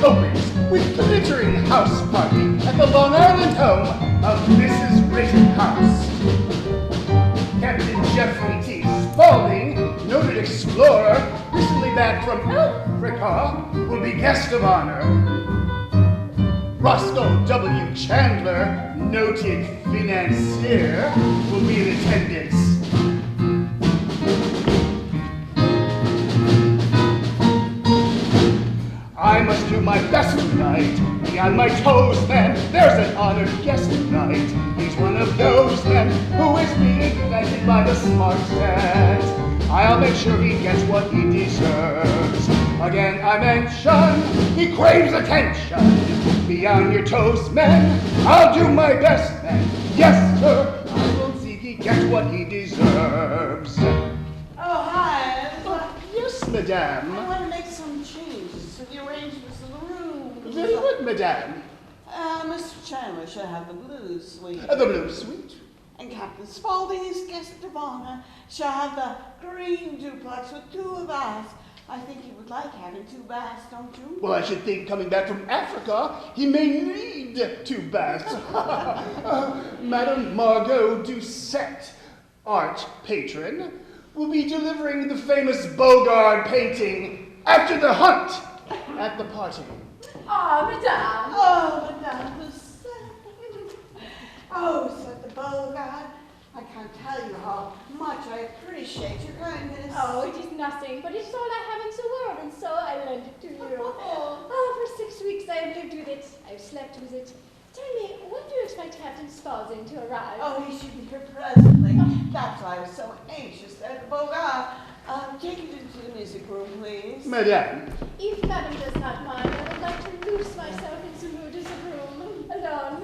opens with glittering house party at the Long Island home of Mrs. Rittenhouse. Captain Jeffrey T. Spaulding, noted explorer, recently back from Africa, will be guest of honor. Roscoe W. Chandler, noted financier, will be in attendance. I must do my best tonight. Be on my toes, man. There's an honored guest tonight. He's one of those men who is being vetted by the smart set. I'll make sure he gets what he deserves. Again, I mention, he craves attention. Be on your toes, men. I'll do my best, men. Yes, sir. I will see he gets what he deserves. Oh, hi. Yes, madame. I want to make some changes to the arrangements of the room. Very good, madame. Mr. Chandler shall have the blue suite. The blue suite. And Captain Spaulding, his guest of honor, shall have the green duplex with 2 of us. I think he would like having 2 baths, don't you? Well, I should think coming back from Africa, he may need 2 baths. Madame Margot Doucette, art patron, will be delivering the famous Bogart painting After the Hunt at the party. Ah, madame. Oh, Madame Doucette. Oh, said the Bogart. I can't tell you how much I appreciate your kindness. Oh, it is nothing, but it's all I have in the world, and so I lend it to you. Oh, for 6 weeks I have lived with it. I've slept with it. Tell me, when do you expect Captain Spaulding to arrive? Oh, he should be here presently. That's why I was so anxious that the Bogart. Take it into the music room, please. Madame. If Madame does not mind, I would like to lose myself in the mood of the room, alone.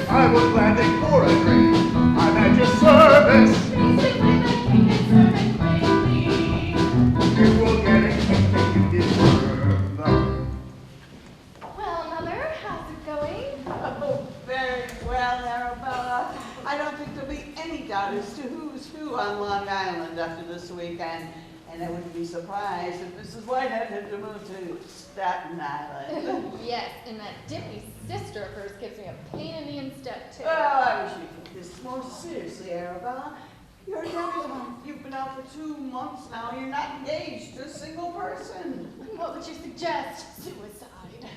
I will gladly pour a drink. I'm at your service. You will get a cake that you deserve. Well, Mother, how's it going? Oh, very well, Arabella. I don't think there'll be any doubt as to who's who on Long Island after this weekend. And I wouldn't be surprised if Mrs. Whitehead had to move to Staten Island. Yes, and that dippy sister of hers gives me a pain in the instep, too. Oh, I wish you took this more seriously, Arabella. You're a debutante. You've been out for 2 months now. You're not engaged to a single person. What would you suggest? Suicide.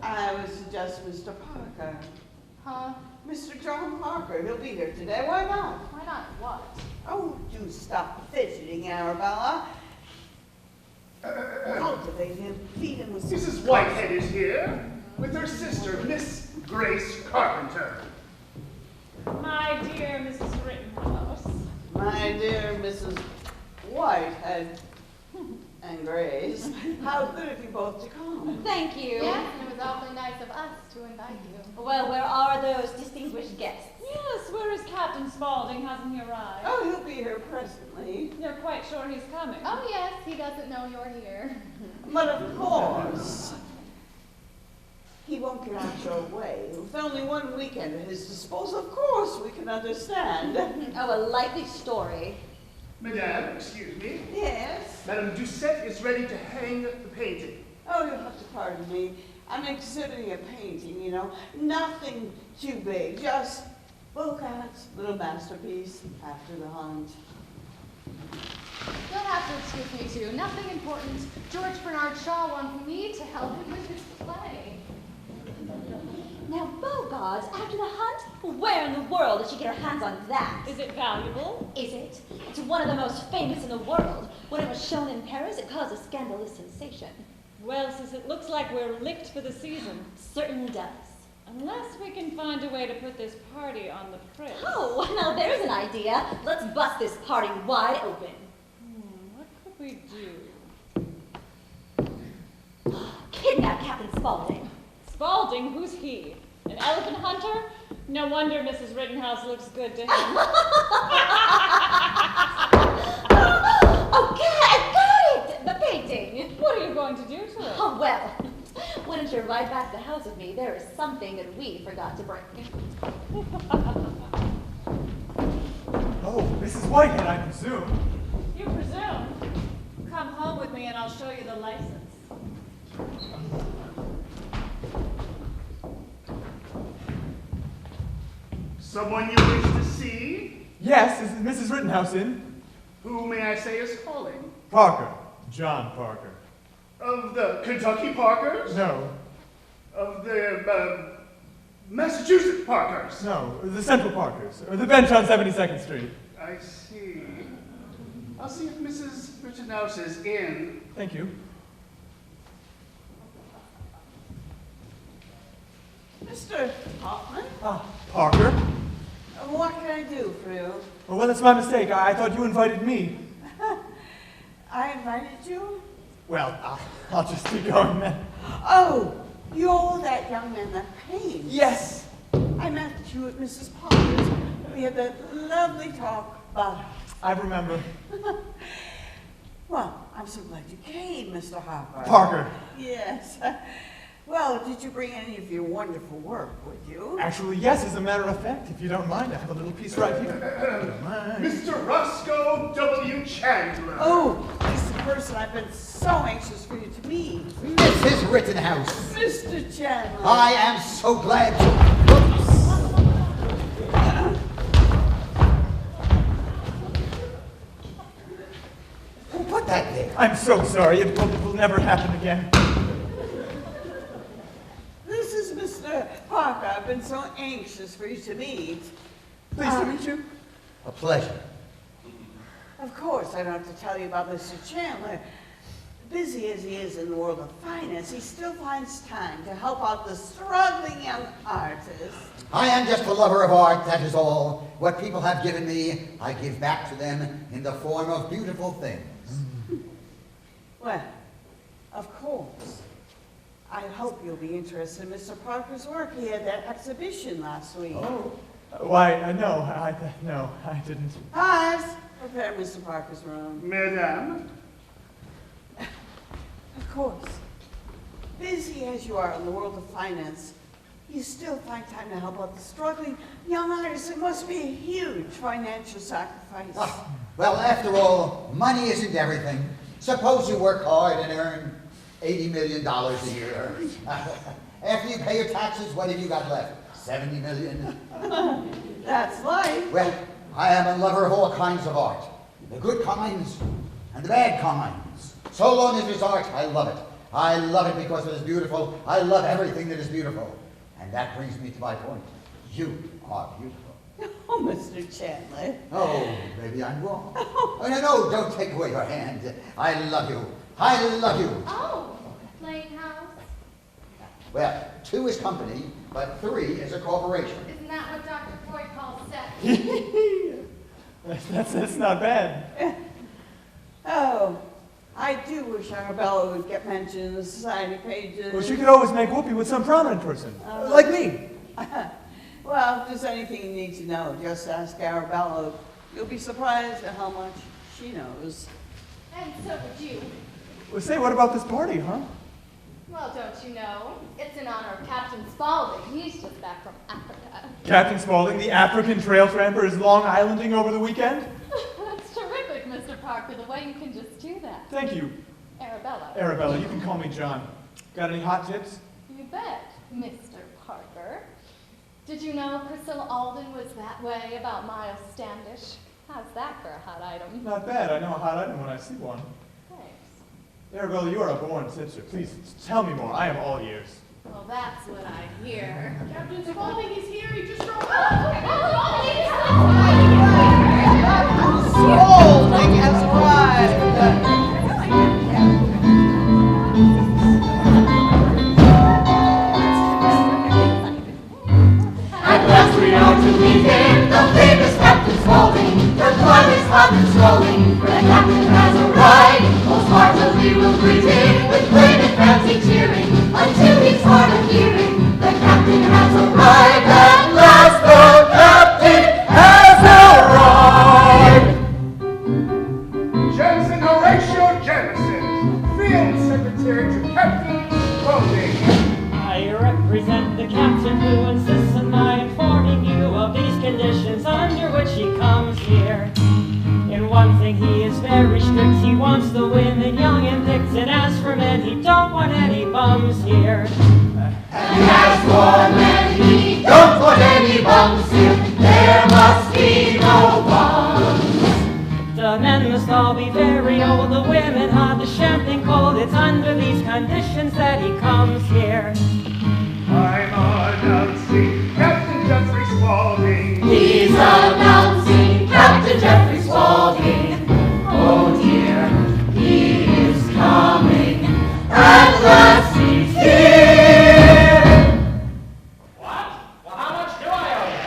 I would suggest Mr. Parker. Huh? Mr. John Parker. He'll be here today. Why not? Why not what? Oh, do stop fidgeting, Arabella. Cultivate him, feed him with some Mrs. Whitehead is here with her sister, Miss Grace Carpenter. My dear Mrs. Rittenhouse. My dear Mrs. Whitehead and Grace, how good of you both to come. Thank you. Yes, and it was awfully nice of us to invite you. Well, where are those distinguished guests? Yes, where is Captain Spaulding? Hasn't he arrived? Oh, he'll be here presently. You're quite sure he's coming? Oh, yes, he doesn't know you're here. But of course, he won't get out your way. With only 1 weekend at his disposal, of course we can understand. Oh, a likely story. Madame, excuse me. Yes? Madame Doucette is ready to hang the painting. Oh, you'll have to pardon me. I'm exhibiting a painting, you know. Nothing too big, just Bogart's little masterpiece, After the Hunt. You'll have to excuse me, too. Nothing important. George Bernard Shaw wants me to help him with his play. Now, Bogart's After the Hunt? Where in the world did she get her hands on that? Is it valuable? Is it? It's one of the most famous in the world. When it was shown in Paris, it caused a scandalous sensation. Well, since it looks like we're licked for the season. Certainly does. Unless we can find a way to put this party on the fritz. Oh, now there's an idea. Let's bust this party wide open. What could we do? Kidnap Captain Spaulding. Spaulding? Who's he? An elephant hunter? No wonder Mrs. Rittenhouse looks good to him. Okay, I got it! The painting. What are you going to do to it? Oh, well, why don't you ride back to the house with me? There is something that we forgot to bring. Oh, Mrs. Whitehead, I presume. me and I'll show you the license. Someone you wish to see? Yes, is Mrs. Rittenhouse in? Who may I say is calling? Parker. John Parker. Of the Kentucky Parkers? No. Of the Massachusetts Parkers? No, the Central Parkers. Or the bench on 72nd Street. I see. I'll see if Mrs. Rittenhouse is in. Thank you. Mr. Hoffman, Ah, Parker. what can I do for you? Well, it's my mistake. I thought you invited me. I invited you? Well, I'll just keep going then. Oh, you're that young man that paints. Yes. I met you at Mrs. Parker's. We had that lovely talk about her. I remember. Well, I'm so glad you came, Mr. Harper. Parker. Yes. Well, did you bring any of your wonderful work with you? Actually, yes, as a matter of fact, if you don't mind, I have a little piece right here. Don't mind. Mr. Roscoe W. Chandler. Oh, he's the person I've been so anxious for you to meet. Mrs. Rittenhouse, Mr. Chandler. I am so glad Who put that there? I'm so sorry. It will never happen again. This is Mr. Parker. I've been so anxious for you to meet. Pleased to meet you. A pleasure. Of course, I don't have to tell you about Mr. Chandler. Busy as he is in the world of finance, he still finds time to help out the struggling young artists. I am just a lover of art, that is all. What people have given me, I give back to them in the form of beautiful things. Well, of course. I hope you'll be interested in Mr. Parker's work. He had that exhibition last week. Oh. Why, no, I didn't. Paz, prepare Mr. Parker's room. Madame? Of course. Busy as you are in the world of finance, you still find time to help out the struggling young artists. It must be a huge financial sacrifice. Ah, well, after all, money isn't everything. Suppose you work hard and earn $80 million a year. After you pay your taxes, what have you got left? 70 million? That's life. Well, I am a lover of all kinds of art. The good kinds and the bad kinds. So long as it's art, I love it. I love it because it is beautiful. I love everything that is beautiful. And that brings me to my point. You are beautiful. Oh, Mr. Chandler. Oh, maybe I'm wrong. Oh, no, don't take away your hand. I love you. I love you. Oh, playing house? Well, 2 is company, but 3 is a corporation. Isn't that what Dr. Freud calls sex? That's not bad. Oh, I do wish Arabella would get mentioned in the society pages. Well, she could always make whoopee with some prominent person. Like me. Well, if there's anything you need to know, just ask Arabella. You'll be surprised at how much she knows. And so would you. Well, say, what about this party, huh? Well, don't you know? It's in honor of Captain Spaulding. He's just back from Africa. Captain Spaulding, the African trail tramper, is Long Islanding over the weekend? That's terrific, Mr. Parker, the way you can just do that. Thank you. Arabella. Arabella, you can call me John. Got any hot tips? You bet, Mr. Parker. Did you know Priscilla Alden was that way about Miles Standish? How's that for a hot item? Not bad. I know a hot item when I see one. Thanks. Arabella, you are a born tipster. Please, tell me more. I am all ears. Well, that's what I hear. Captain Spaulding is here. He just drove Spaulding has arrived. At last we are to meet him, the famous Captain Spaulding. The club is hot and swelling, for the captain has arrived. Most heartily we'll greet him, with great and fancy cheering, until he's hard of hearing. The captain has arrived, at last the captain has arrived. Jensen Horatio Jennison, Field Secretary to Captain Spaulding. I represent the captain who insists on my informing you of these conditions under which he comes here. In one thing he is very strict, he wants the women young and thick here. And as for men, he don't put any bunks here. There must be no bunks. The men must all be very old, the women hot, the champagne cold. It's under these conditions that he comes here. I'm announcing Captain Jeffrey Spaulding. He's announcing Captain Jeffrey Spaulding. Oh dear, he is coming. At last he's here. What? Well, how much do I owe you?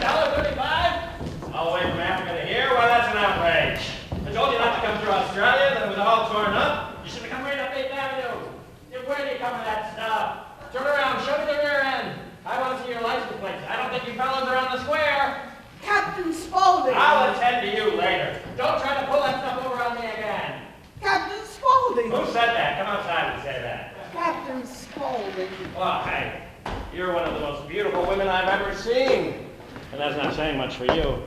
$1.35? All the way from Africa to here? Why, that's an outrage. I told you not to come through Australia, then it was all torn up. You should have come right up 8th Avenue. Where do you come with that stuff? Turn around, show me the rear end. I want to see your license plates. I don't think you fellas are on the square. Captain Spaulding! I'll attend to you later. Don't try to pull that stuff over on me again. Captain Spaulding! Who said that? Come outside and say that. Captain Spaulding. Well, hey, you're one of the most beautiful women I've ever seen. And that's not saying much for you.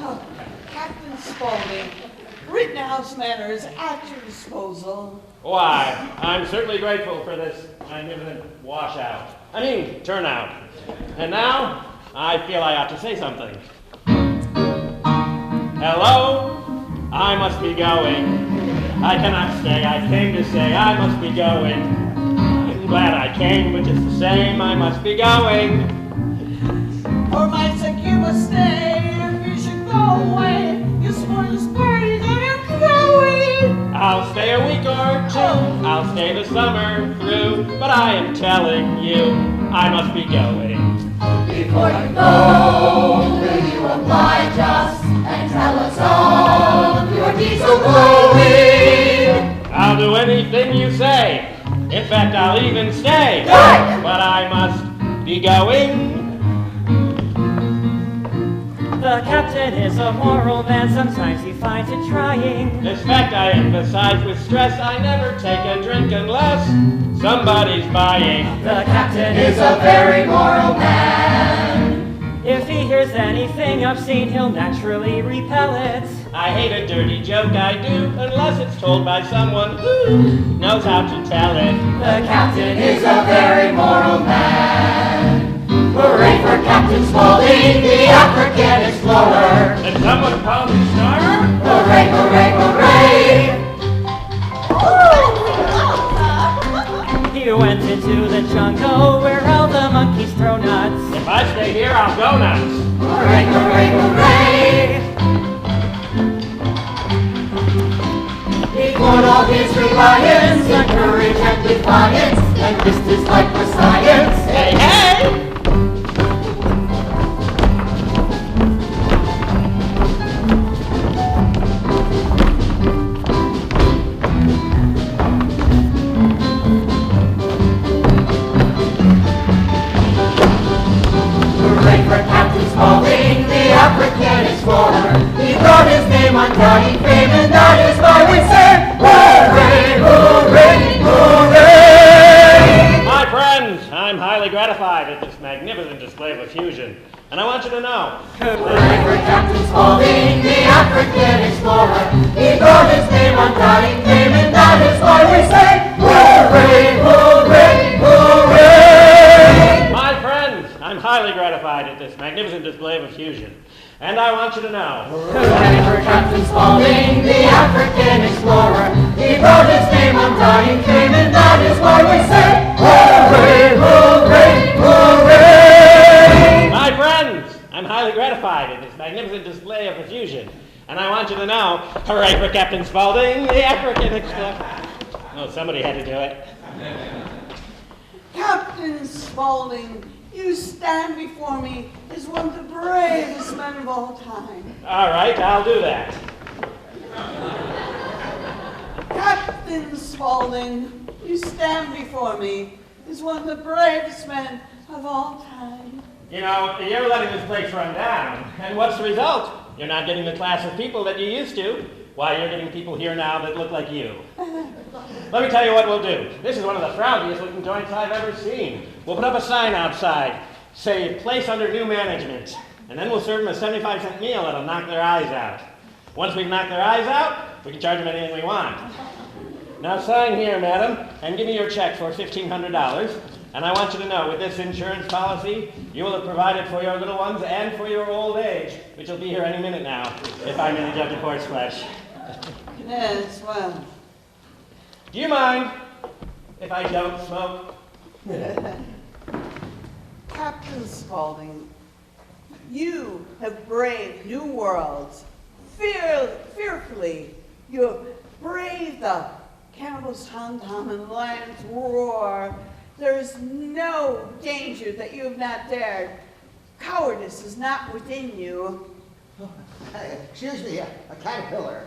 Oh, Captain Spaulding, Rittenhouse Manor is at your disposal. Why, I'm certainly grateful for this magnificent washout. Turnout. And now, I feel I ought to say something. Hello? I must be going. I cannot stay. I came to say I must be going. I'm glad I came, but just the same, I must be going. For my sake you must stay. If you should go away, you spoil this party that I'm throwing. I'll stay a week or two. I'll stay the summer through. But I am telling you, I must be going. Before you go, will you oblige us and tell us of your deeds so glowing? I'll do anything you say. In fact, I'll even stay. Good. But I must be going. The captain is a moral man, sometimes he finds it trying. This fact I emphasize with stress. I never take a drink unless somebody's buying. The captain is a very moral man. If he hears anything obscene, he'll naturally repel it. I hate a dirty joke, I do, unless it's told by someone who knows how to tell it. The captain is a very moral man. Hooray for Captain Spaulding, the African explorer. And someone called him Starter? Hooray, hooray, hooray! He went into the jungle where all the monkeys throw nuts. If I stay here, I'll go nuts. Hooray, hooray, hooray! He poured all his reliance on courage and defiance, and risked his life for science. Hey, hey! Spaulding, the African explorer, he brought his name undying fame, and that is why we say, hooray, hooray, hooray! My friends, I'm highly gratified at this magnificent display of effusion, and I want you to know. Hooray for Captain Spaulding, the African explorer, he brought his name undying fame, and that is why we say, hooray, hooray, hooray! My friends, I'm highly gratified at this magnificent display of effusion, and I want you to know. Hooray for Captain Spaulding, the African explorer, he brought his name undying fame, and that is why we say, hooray, hooray, hooray! My friends, I'm highly gratified at this magnificent display of effusion, and I want you to know. Hooray for Captain Spaulding, the African explorer. Oh, somebody had to do it. Captain Spaulding, you stand before me as one of the bravest men of all time. All right, I'll do that. Captain Spaulding, you stand before me as one of the bravest men of all time. You know, you're letting this place run down, and what's the result? You're not getting the class of people that you used to. Why, you're getting people here now that look like you. Let me tell you what we'll do. This is one of the frowsiest looking joints I've ever seen. We'll put up a sign outside, say, place under new management. And then we'll serve them a 75-cent meal that'll knock their eyes out. Once we've knocked their eyes out, we can charge them anything we want. Now sign here, madam, and give me your check for $1,500. And I want you to know, with this insurance policy, you will have provided for your little ones and for your old age, which will be here any minute now, if I may judge of horseflesh. Yes, well. Do you mind if I don't smoke? Captain Spaulding, you have braved new worlds fearfully. You have braved the camel's tom-tom and the lion's roar. There is no danger that you have not dared. Cowardice is not within you. Excuse me, a caterpillar.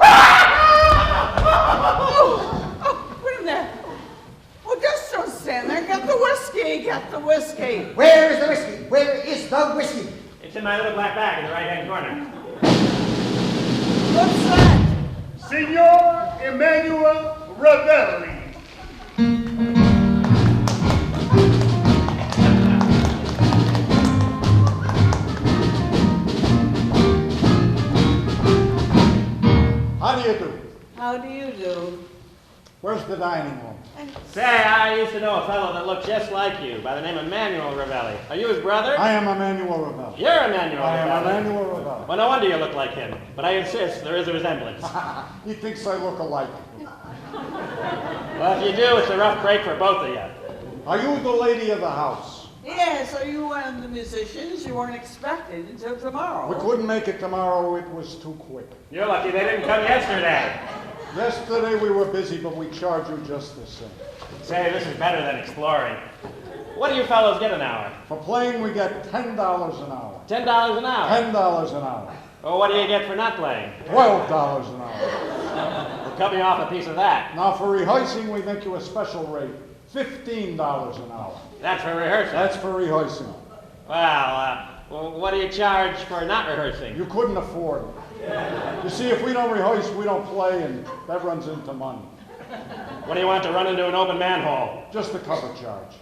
Oh, wait a minute. Well, just don't stand there. Get the whiskey. Get the whiskey. Where is the whiskey? Where is the whiskey? It's in my little black bag in the right-hand corner. What's that? Signor Emmanuel Ravelli. How do you do? How do you do? Where's the dining room? Say, I used to know a fellow that looked just like you by the name of Emmanuel Ravelli. Are you his brother? I am Emmanuel Ravelli. You're Emmanuel I am Ravelli. Emmanuel Ravelli. Well, no wonder you look like him, but I insist there is a resemblance. He thinks I look alike. Well, if you do, it's a rough break for both of you. Are you the lady of the house? Yes, are you one of the musicians? You weren't expected until tomorrow. We couldn't make it tomorrow. It was too quick. You're lucky they didn't come yesterday. Yesterday we were busy, but we charge you just the same. Say, this is better than exploring. What do you fellows get an hour? For playing, we get $10 an hour. $10 an hour? $10 an hour. Well, what do you get for not playing? $12 an hour. Well, cut me off a piece of that. Now, for rehearsing, we make you a special rate. $15 an hour. That's for rehearsing? That's for rehearsing. Well, what do you charge for not rehearsing? You couldn't afford it. You see, if we don't rehearse, we don't play, and that runs into money. What do you want to run into an open manhole? Just the cover charge.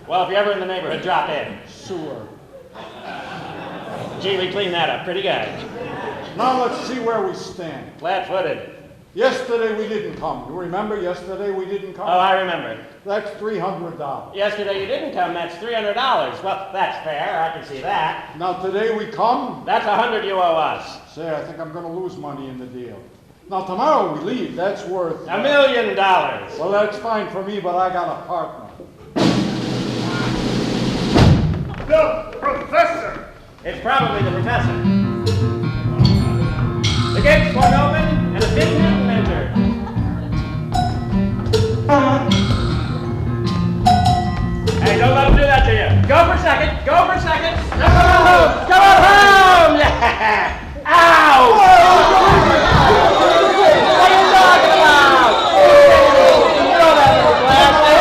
Well, if you're ever in the neighborhood, drop in. Sewer. Gee, we cleaned that up pretty good. Now let's see where we stand. Flat-footed. Yesterday we didn't come. You remember yesterday we didn't come? Oh, I remember. That's $300. Yesterday you didn't come, that's $300. Well, that's fair, I can see that. Now today we come. That's $100 you owe us. Say, I think I'm going to lose money in the deal. Now tomorrow we leave. That's worth... $1 million. Well, that's fine for me, but I got a partner. The professor. It's probably the professor. The gates swung open, and a big man entered. Hey, don't let him do that to you. Go for a second. Go for a second. Go home. Go home. Yeah. Ow. What are you talking about? You know that little plastic.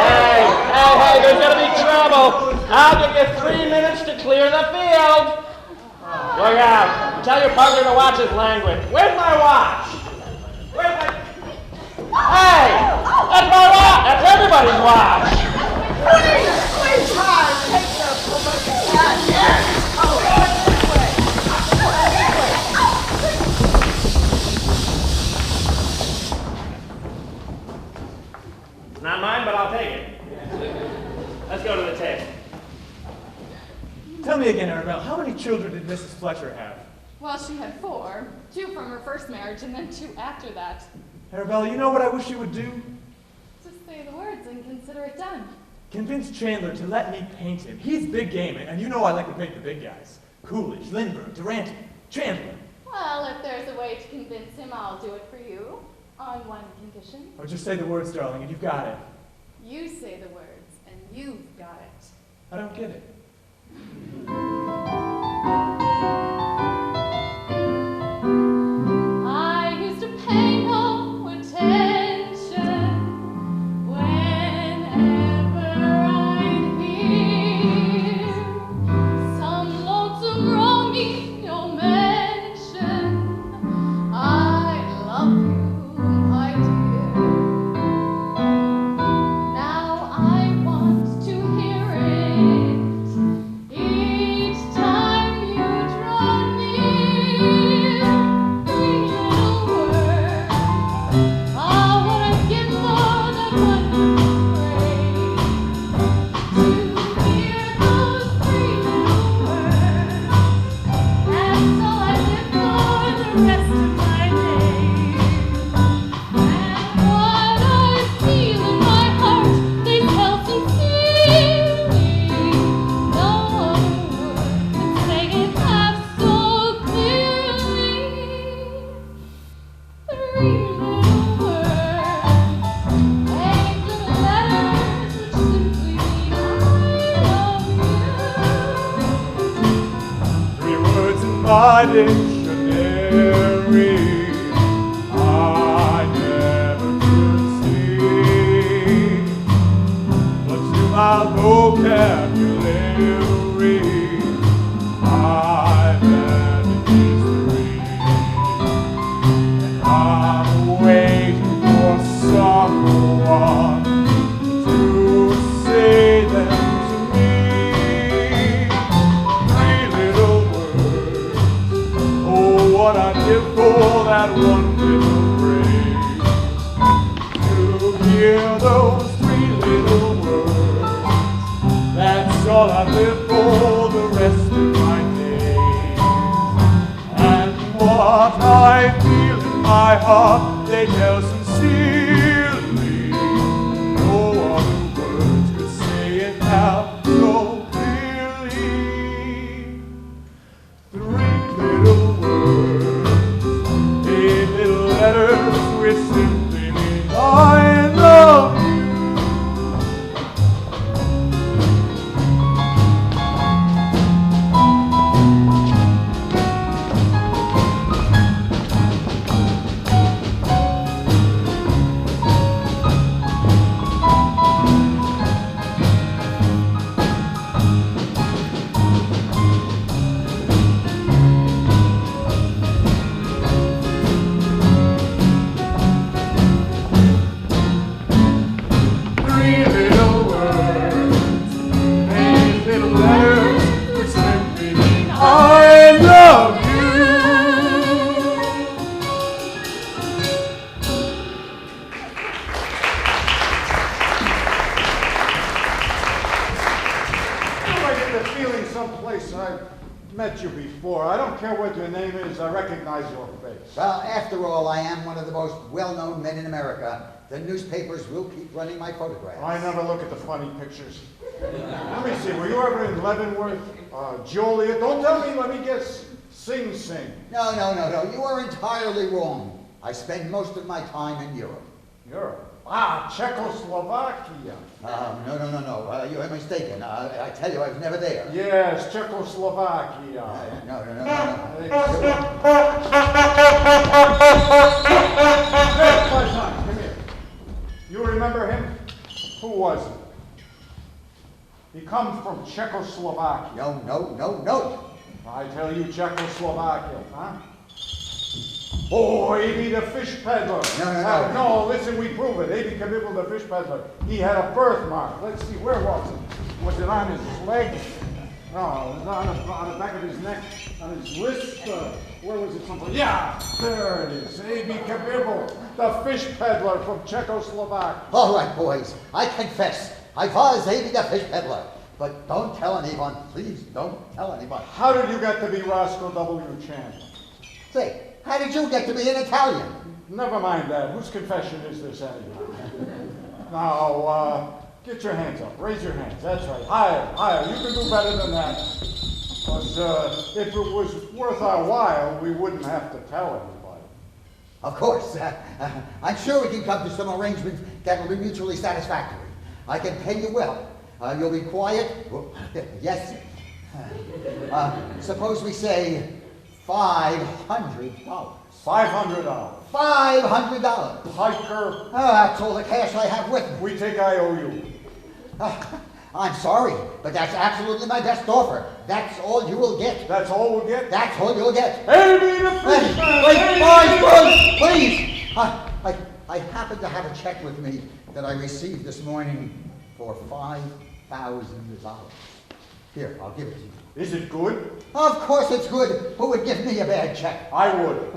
Hey, there's going to be trouble. I'll give you 3 minutes to clear the field. Look out. Tell your partner to watch his language. Where's my watch? Where's my... Hey! That's my watch! That's everybody's watch! Please, hard. Take the promotion. Yes. Oh, It's not mine, but I'll take it. Let's go to the table. Tell me again, Arabelle, how many children did Mrs. Fletcher have? Well, she had 4. 2 from her first marriage and then 2 after that. Arabelle, you know what I wish you would do? Just say the words and consider it done. Convince Chandler to let me paint him. He's big game, and you know I like to paint the big guys. Coolidge, Lindbergh, Durante, Chandler. Well, if there's a way to convince him, I'll do it for you. On one condition. Or just say the words, darling, and you've got it. You say the words, and you've got it. I don't get it. I used to pay no attention whenever I'd hear some lonesome Romeo mention, I love you, my dear. Now I want to hear it each time you draw my dictionary. I never could see, but to my vocabulary, I've added history. And I'm waiting for someone to say them to me. Three little words. Oh, what I'd give for that one little phrase. To hear those three little words. That's all I live for the rest of my days. And what I feel in my heart, they tell sincerely. No other words could say it now so clearly. Three little words, 8 little letters, which simply mean I love you. Three little words, 8 little letters, which simply mean I love you. I get the feeling someplace I've met you before. I don't care what your name is, I recognize your face. Well, after all, I am one of the most well-known men in America. The newspapers will keep running my photographs. I never look at the funny pictures. Let me see, were you ever in Leavenworth? Joliet? Don't tell me, let me guess. Sing Sing. No. You are entirely wrong. I spend most of my time in Europe. Europe? Czechoslovakia. No. You are mistaken. I tell you, I was never there. Yes, Czechoslovakia. No. Come here. You remember him? Who was he? He comes from Czechoslovakia. No. I tell you, Czechoslovakia, huh? Oh, Aby the fish peddler. No, listen, we prove it. Aby Kabibble the fish peddler. He had a birthmark. Let's see, where was it? Was it on his leg? No, it was on the back of his neck, on his wrist. Where was it? Someplace? Yeah, there it is. Aby Kabibble, the fish peddler from Czechoslovakia. All right, boys. I confess. I was Aby the fish peddler. But don't tell anyone. Please don't tell anyone. How did you get to be Roscoe W. Chandler? Say, how did you get to be an Italian? Never mind that. Whose confession is this anyway? Now, get your hands up. Raise your hands. That's right. Higher. You can do better than that. Because if it was worth our while, we wouldn't have to tell anybody. Of course. I'm sure we can come to some arrangement that will be mutually satisfactory. I can pay you well. You'll be quiet. Yes. Suppose we say $500. $500. $500. Hiker. That's all the cash I have with me. We take IOU. I'm sorry, but that's absolutely my best offer. That's all you will get. That's all we'll get? That's all you'll get. Aby the fish Wait, please. I happen to have a check with me that I received this morning for $5,000. Here, I'll give it to you. Is it good? Of course it's good. Who would give me a bad check? I would.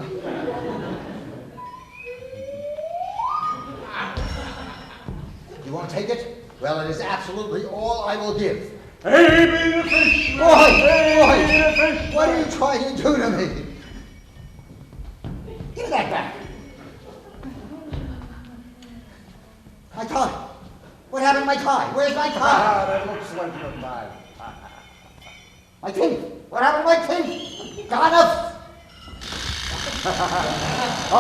You won't take it? Well, it is absolutely all I will give. Aby the fish. Boy, what are you trying to do to me? Give that back. My tie. What happened to my tie? Where's my tie? That looks like the tie. My teeth. What happened to my teeth? Gone up. A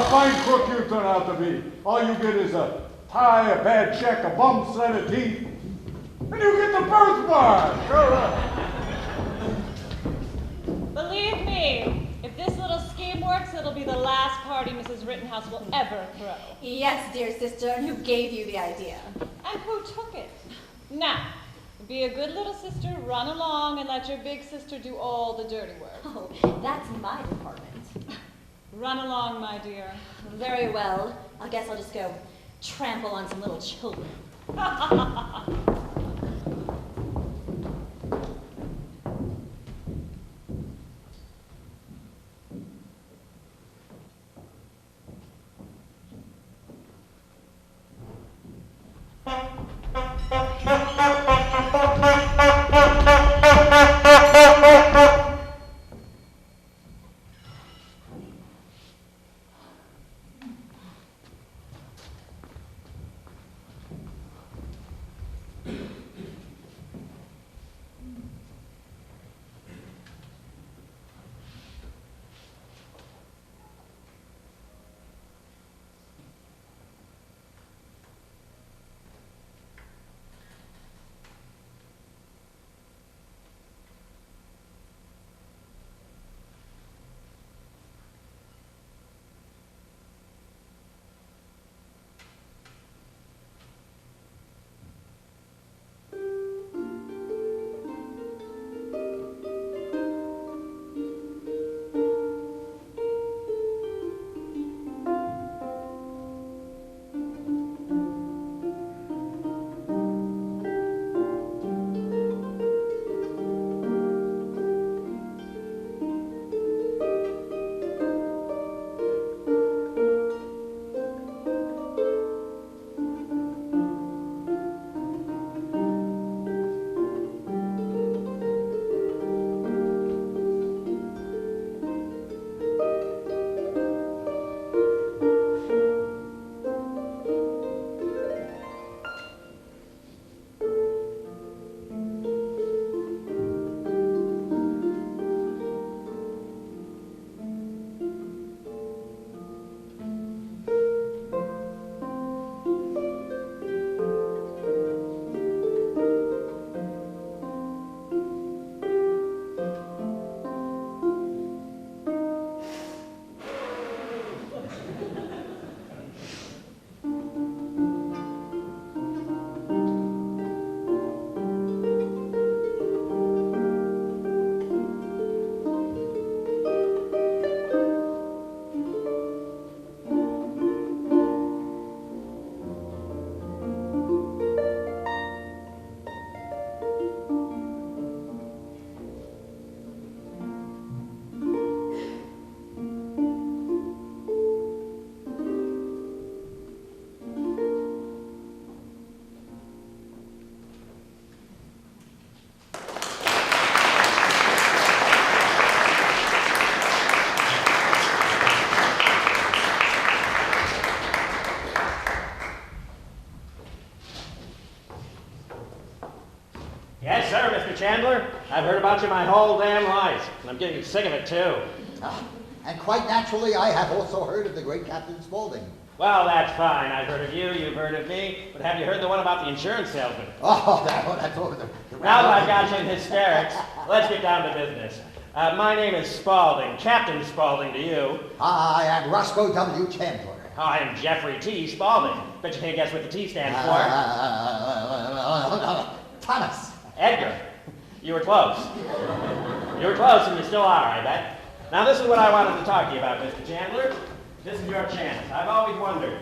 fine crook you turn out to be. All you get is a tie, a bad check, a bum set of teeth, and you get the birthmark. All right. Believe me, works, it'll be the last party Mrs. Rittenhouse will ever throw. Yes, dear sister, and who gave you the idea? And who took it? Now, be a good little sister, run along, and let your big sister do all the dirty work. Oh, that's my department. Run along, my dear. Very well. I guess I'll just go trample on some little children. Yes, sir, Mr. Chandler. I've heard about you my whole damn life, and I'm getting sick of it, too. And quite naturally, I have also heard of the great Captain Spaulding. Well, that's fine. I've heard of you, you've heard of me, but have you heard the one about the insurance salesman? Oh, that's over the... Now that I've got you in hysterics, let's get down to business. My name is Spaulding, Captain Spaulding to you. I am Roscoe W. Chandler. I am Jeffrey T. Spaulding. Bet you can't guess what the T stands for. Thomas. Edgar. You were close. You were close, and you still are, I bet. Now, this is what I wanted to talk to you about, Mr. Chandler. This is your chance. I've always wondered,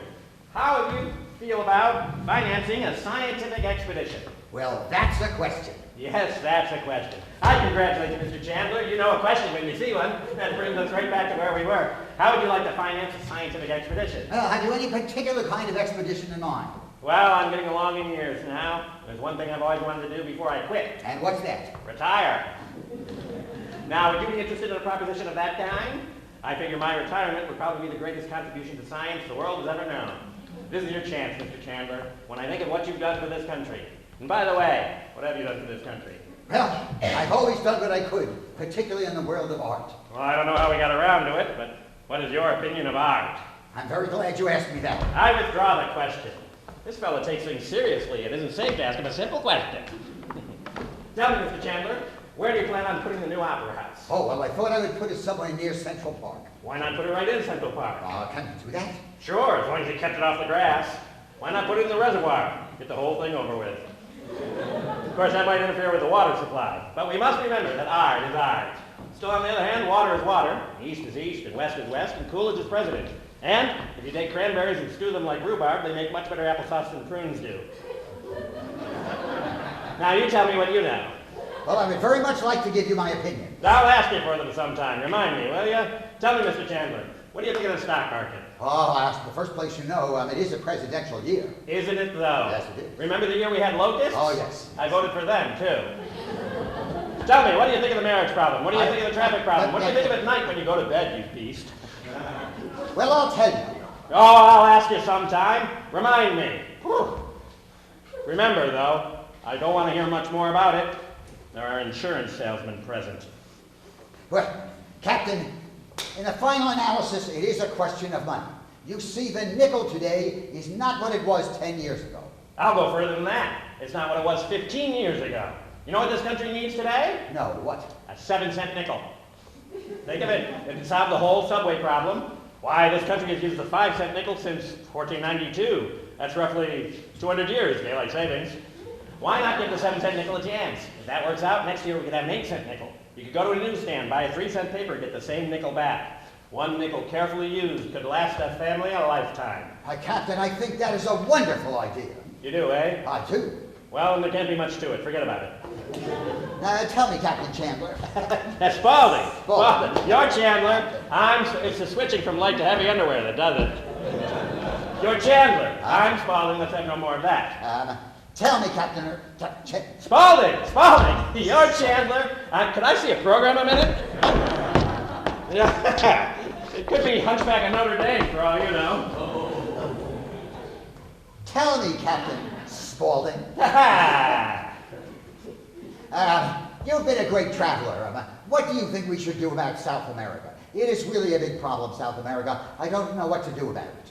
how would you feel about financing a scientific expedition? Well, that's a question. Yes, that's a question. I congratulate you, Mr. Chandler. You know a question when you see one. That brings us right back to where we were. How would you like to finance a scientific expedition? Have you any particular kind of expedition in mind? Well, I'm getting along in years now. There's one thing I've always wanted to do before I quit. And what's that? Retire. Now, would you be interested in a proposition of that kind? I figure my retirement would probably be the greatest contribution to science the world has ever known. This is your chance, Mr. Chandler, when I think of what you've done for this country. And by the way, what have you done for this country? Well, I've always done what I could, particularly in the world of art. Well, I don't know how we got around to it, but what is your opinion of art? I'm very glad you asked me that. I withdraw the question. This fellow takes things seriously. It isn't safe to ask him a simple question. Tell me, Mr. Chandler, Where do you plan on putting the new opera house? Oh, well, I thought I would put it somewhere near Central Park. Why not put it right in Central Park? Can you do that? Sure, as long as you kept it off the grass. Why not put it in the reservoir? Get the whole thing over with. Of course, that might interfere with the water supply. But we must remember that art is art. Still, on the other hand, water is water. East is east, and west is west, and Coolidge is president. And if you take cranberries and stew them like rhubarb, they make much better applesauce than prunes do. Now, you tell me what you know. Well, I would very much like to give you my opinion. I'll ask you for them sometime. Remind me, will you? Tell me, Mr. Chandler, what do you think of the stock market? Oh, in the first place, you know, it is a presidential year. Isn't it, though? Yes, it is. Remember the year we had locusts? Oh, yes. I voted for them, too. Tell me, what do you think of the marriage problem? What do you think of the traffic problem? What do you think of at night when you go to bed, you beast? Well, I'll tell you. Oh, I'll ask you sometime. Remind me. Whew. Remember, though, I don't want to hear much more about it. There are insurance salesmen present. Well, Captain, in the final analysis, it is a question of money. You see, the nickel today is not what it was 10 years ago. I'll go further than that. It's not what it was 15 years ago. You know what this country needs today? No, what? A 7-cent nickel. Think of it. It could solve the whole subway problem. Why, this country has used the 5-cent nickel since 1492. That's roughly 200 years, daylight savings. Why not give the 7-cent nickel a chance? If that works out, next year we could have an 8-cent nickel. You could go to a newsstand, buy a 3-cent paper, get the same nickel back. One nickel carefully used could last a family a lifetime. Captain, I think that is a wonderful idea. You do, eh? I do. Well, then there can't be much to it. Forget about it. Now, tell me, Captain Chandler. That's Spaulding. Spaulding. You're Chandler. It's the switching from light to heavy underwear that does it. You're Chandler. I'm Spaulding. Let's have no more of that. Tell me, Captain. Spaulding! Spaulding! You're Chandler. Could I see a program a minute? Yeah. It could be Hunchback of Notre Dame, for all you know. Tell me, Captain Spaulding. You've been a great traveler. What do you think we should do about South America? It is really a big problem, South America. I don't know what to do about it.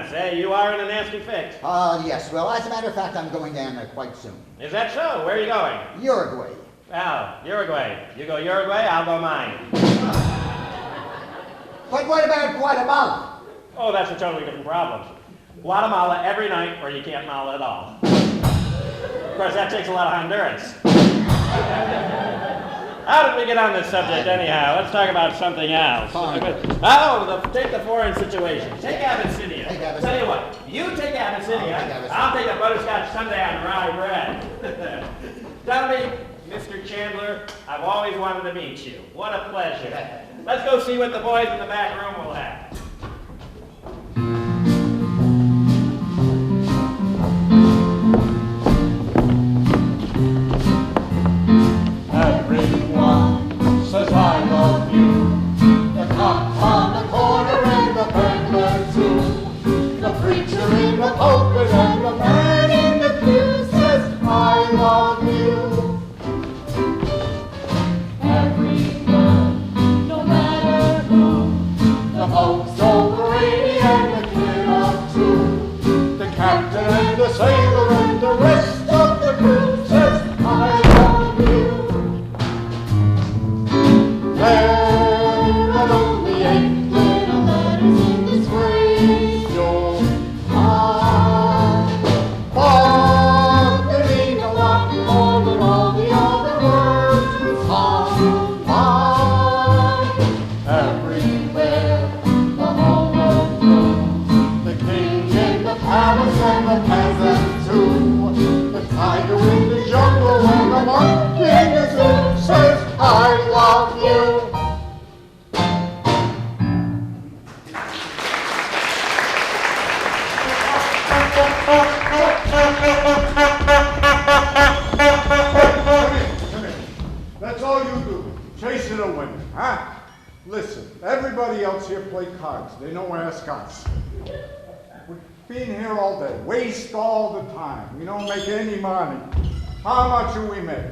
Say, you are in a nasty fix. Yes. Well, as a matter of fact, I'm going down there quite soon. Is that so? Where are you going? Uruguay. Well, Uruguay. You go Uruguay, I'll go mine. But what about Guatemala? Oh, that's a totally different problem. Guatemala every night, or you can't mala at all. Of course, that takes a lot of endurance. How did we get on this subject anyhow? Let's talk about something else. Take the foreign situation. Take Abyssinia. Tell you what, you take Abyssinia, I'll take a butterscotch sundae on rye bread. Tell me, Mr. Chandler, I've always wanted to meet you. What a pleasure. Let's go see what the boys in the back room will have. Everyone says I love you. The cop on the corner and the burglar too. The preacher in the pulpit and the man in the pew says I love you. Everyone, no matter who. The folks over 80 and the kid up 2. The captain and the sailor and the rest of the crew says I love you. There are only 8 little letters in this phrase, your heart. But they mean a lot more than all the other words. Everywhere, the whole world knows. The king in the palace and the peasant too. The tiger in the jungle and the monkey in the zoo says I love you. Come here. That's all you do, chasing a women, huh? Listen, everybody else here play cards. They know where Scots. We've been here all day, waste all the time. We don't make any money. How much do we make?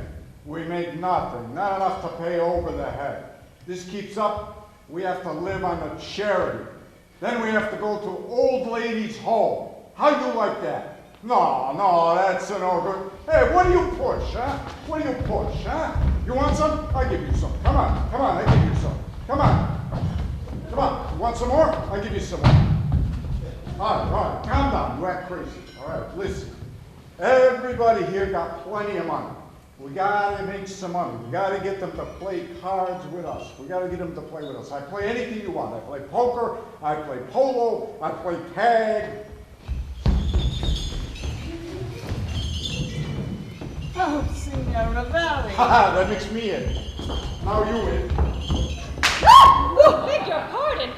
We make nothing, not enough to pay over the head. This keeps up, we have to live on a charity. Then we have to go to old ladies' home. How you like that? No, that's no good. Hey, what do you push, huh? What do you push, huh? You want some? I'll give you some. Come on, I give you some. Come on. You want some more? I'll give you some more. All right, calm down. You act crazy. All right, listen. Everybody here got plenty of money. We gotta make some money. We gotta get them to play cards with us. We gotta get them to play with us. I play anything you want. I play poker, I play polo, I play tag. Oh, Signor Ravelli. Haha, that makes me in. Now you in. Oh, beg your pardon.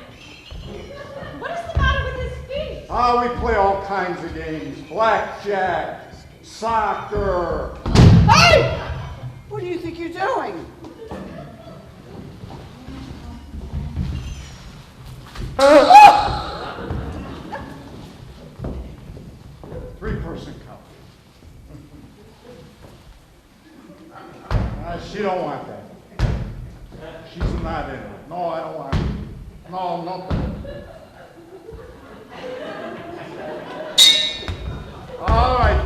What is the matter with his feet? We play all kinds of games. Blackjack, soccer. Hey! What do you think you're doing? Three-person count. She don't want that. She's not in it. No, I don't want it. No, nothing. All right.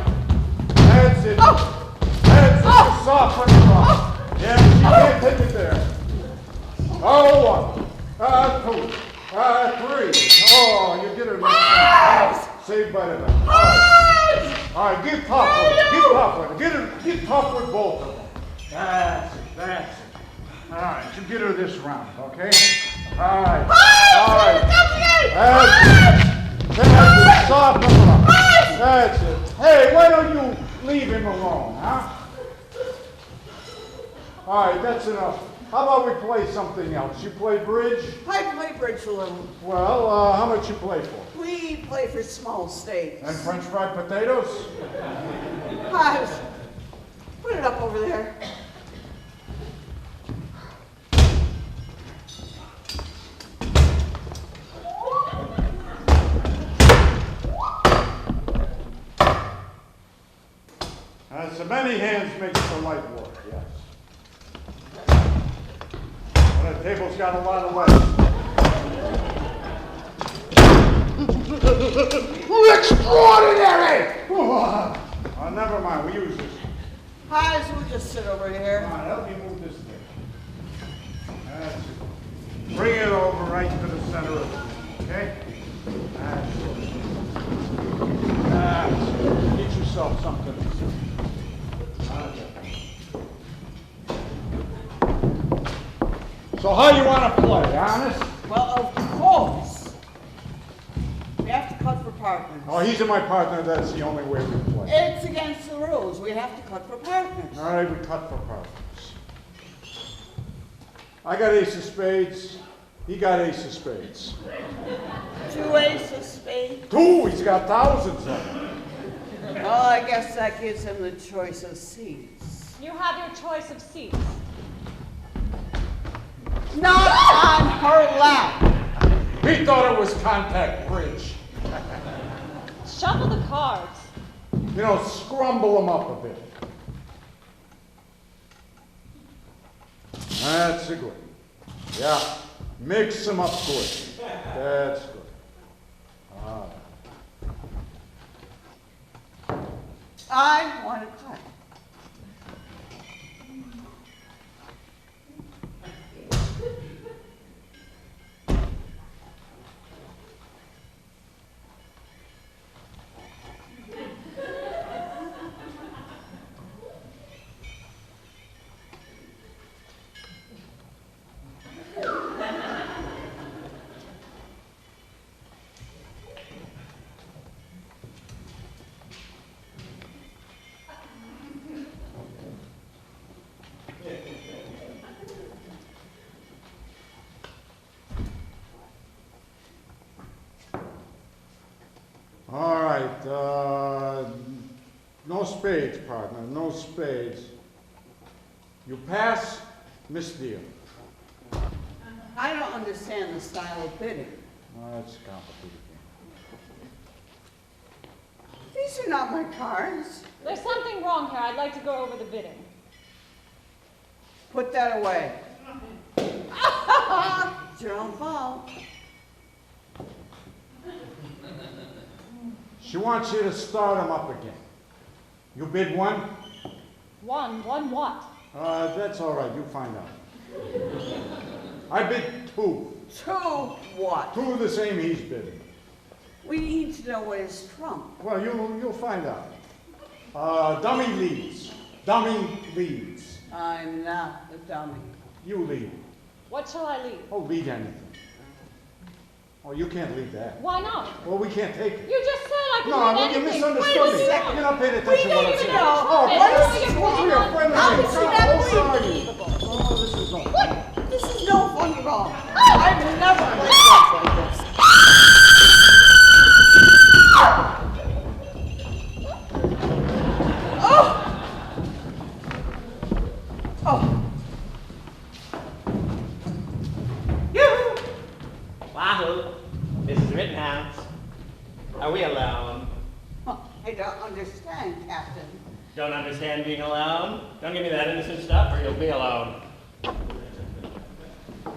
That's it. That's it. You soften her up. Yeah, she can't take it there. Oh, 1, 2, 3. Oh, you get her next time. Saved by the night. All right, get tough with her. Get tough with her. Get tough with both of them. That's it. All right, you get her this round, okay? All right. That's it. Soften her up. That's it. Hey, why don't you leave him alone, huh? All right, that's enough. How about we play something else? You play bridge? I play bridge a little. Well, how much you play for? We play for small stakes. And French fried potatoes? Put it up over there. So many hands makes the light work, yes. Well, the table's got a lot of legs. Extraordinary! Never mind, we use this. We'll just sit over here. Come on, help me move this thing. That's it. Bring it over right to the center of it, okay? That's it. Get yourself something. So how you want to play, honest? Well, of course. We have to cut for partners. Oh, he's my partner. That's the only way we play. It's against the rules. We have to cut for partners. All right, we cut for partners. I got ace of spades. He got ace of spades. 2 aces of spades. 2? He's got thousands of them. Well, I guess that gives him the choice of seats. You have your choice of seats. Not on her lap. He thought it was contact bridge. Shuffle the cards. You know, scrumble them up a bit. That's a good. Yeah, mix them up good. That's good. I want to cut. All right, no spades, partner, no spades. You pass, misdeal. I don't understand the style of bidding. Well, that's a complicated game. These are not my cards. There's something wrong here. I'd like to go over the bidding. Put that away. It's your own fault. She wants you to start them up again. You bid one? One what? That's all right. You find out. I bid two. Two what? Two the same he's bidding. We need to know what is trump. Well, you'll find out. Dummy leads. Dummy leads. I'm not the dummy. You lead. What shall I lead? Oh, lead anything. Oh, you can't lead that. Why not? Well, we can't take it. You just said I could No, lead you anything. misunderstood Wait a me. second. You're not paying attention to what I'm saying. Oh, what is this? What's your friend? How is she not believable? Oh, this is not. What? This is no funny wrong. I've never played games like this. Oh! Oh! Wahoo! Mrs. Rittenhouse. Are we alone? Oh, I don't understand, Captain. Don't understand being alone? Don't give me that innocent stuff or you'll be alone.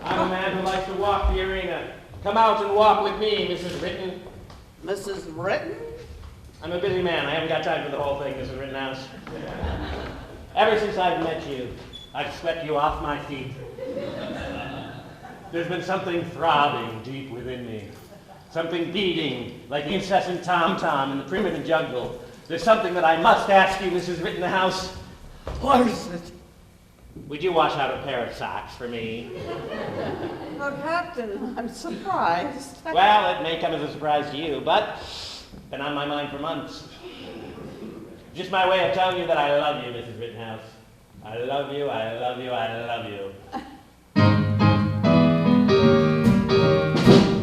I'm a man who likes to walk the arena. Come out and walk with me, Mrs. Ritten. Mrs. Ritten? I'm a busy man. I haven't got time for the whole thing, Mrs. Rittenhouse. Ever since I've met you, I've swept you off my feet. There's been something throbbing deep within me. Something beating like the incessant tom-tom in the primitive jungle. There's something that I must ask you, Mrs. Rittenhouse. What is it? Would you wash out a pair of socks for me? Oh, Captain, I'm surprised. Well, it may come as a surprise to you, but it's been on my mind for months. Just my way of telling you that I love you, Mrs. Rittenhouse. I love you, I love you, I love you.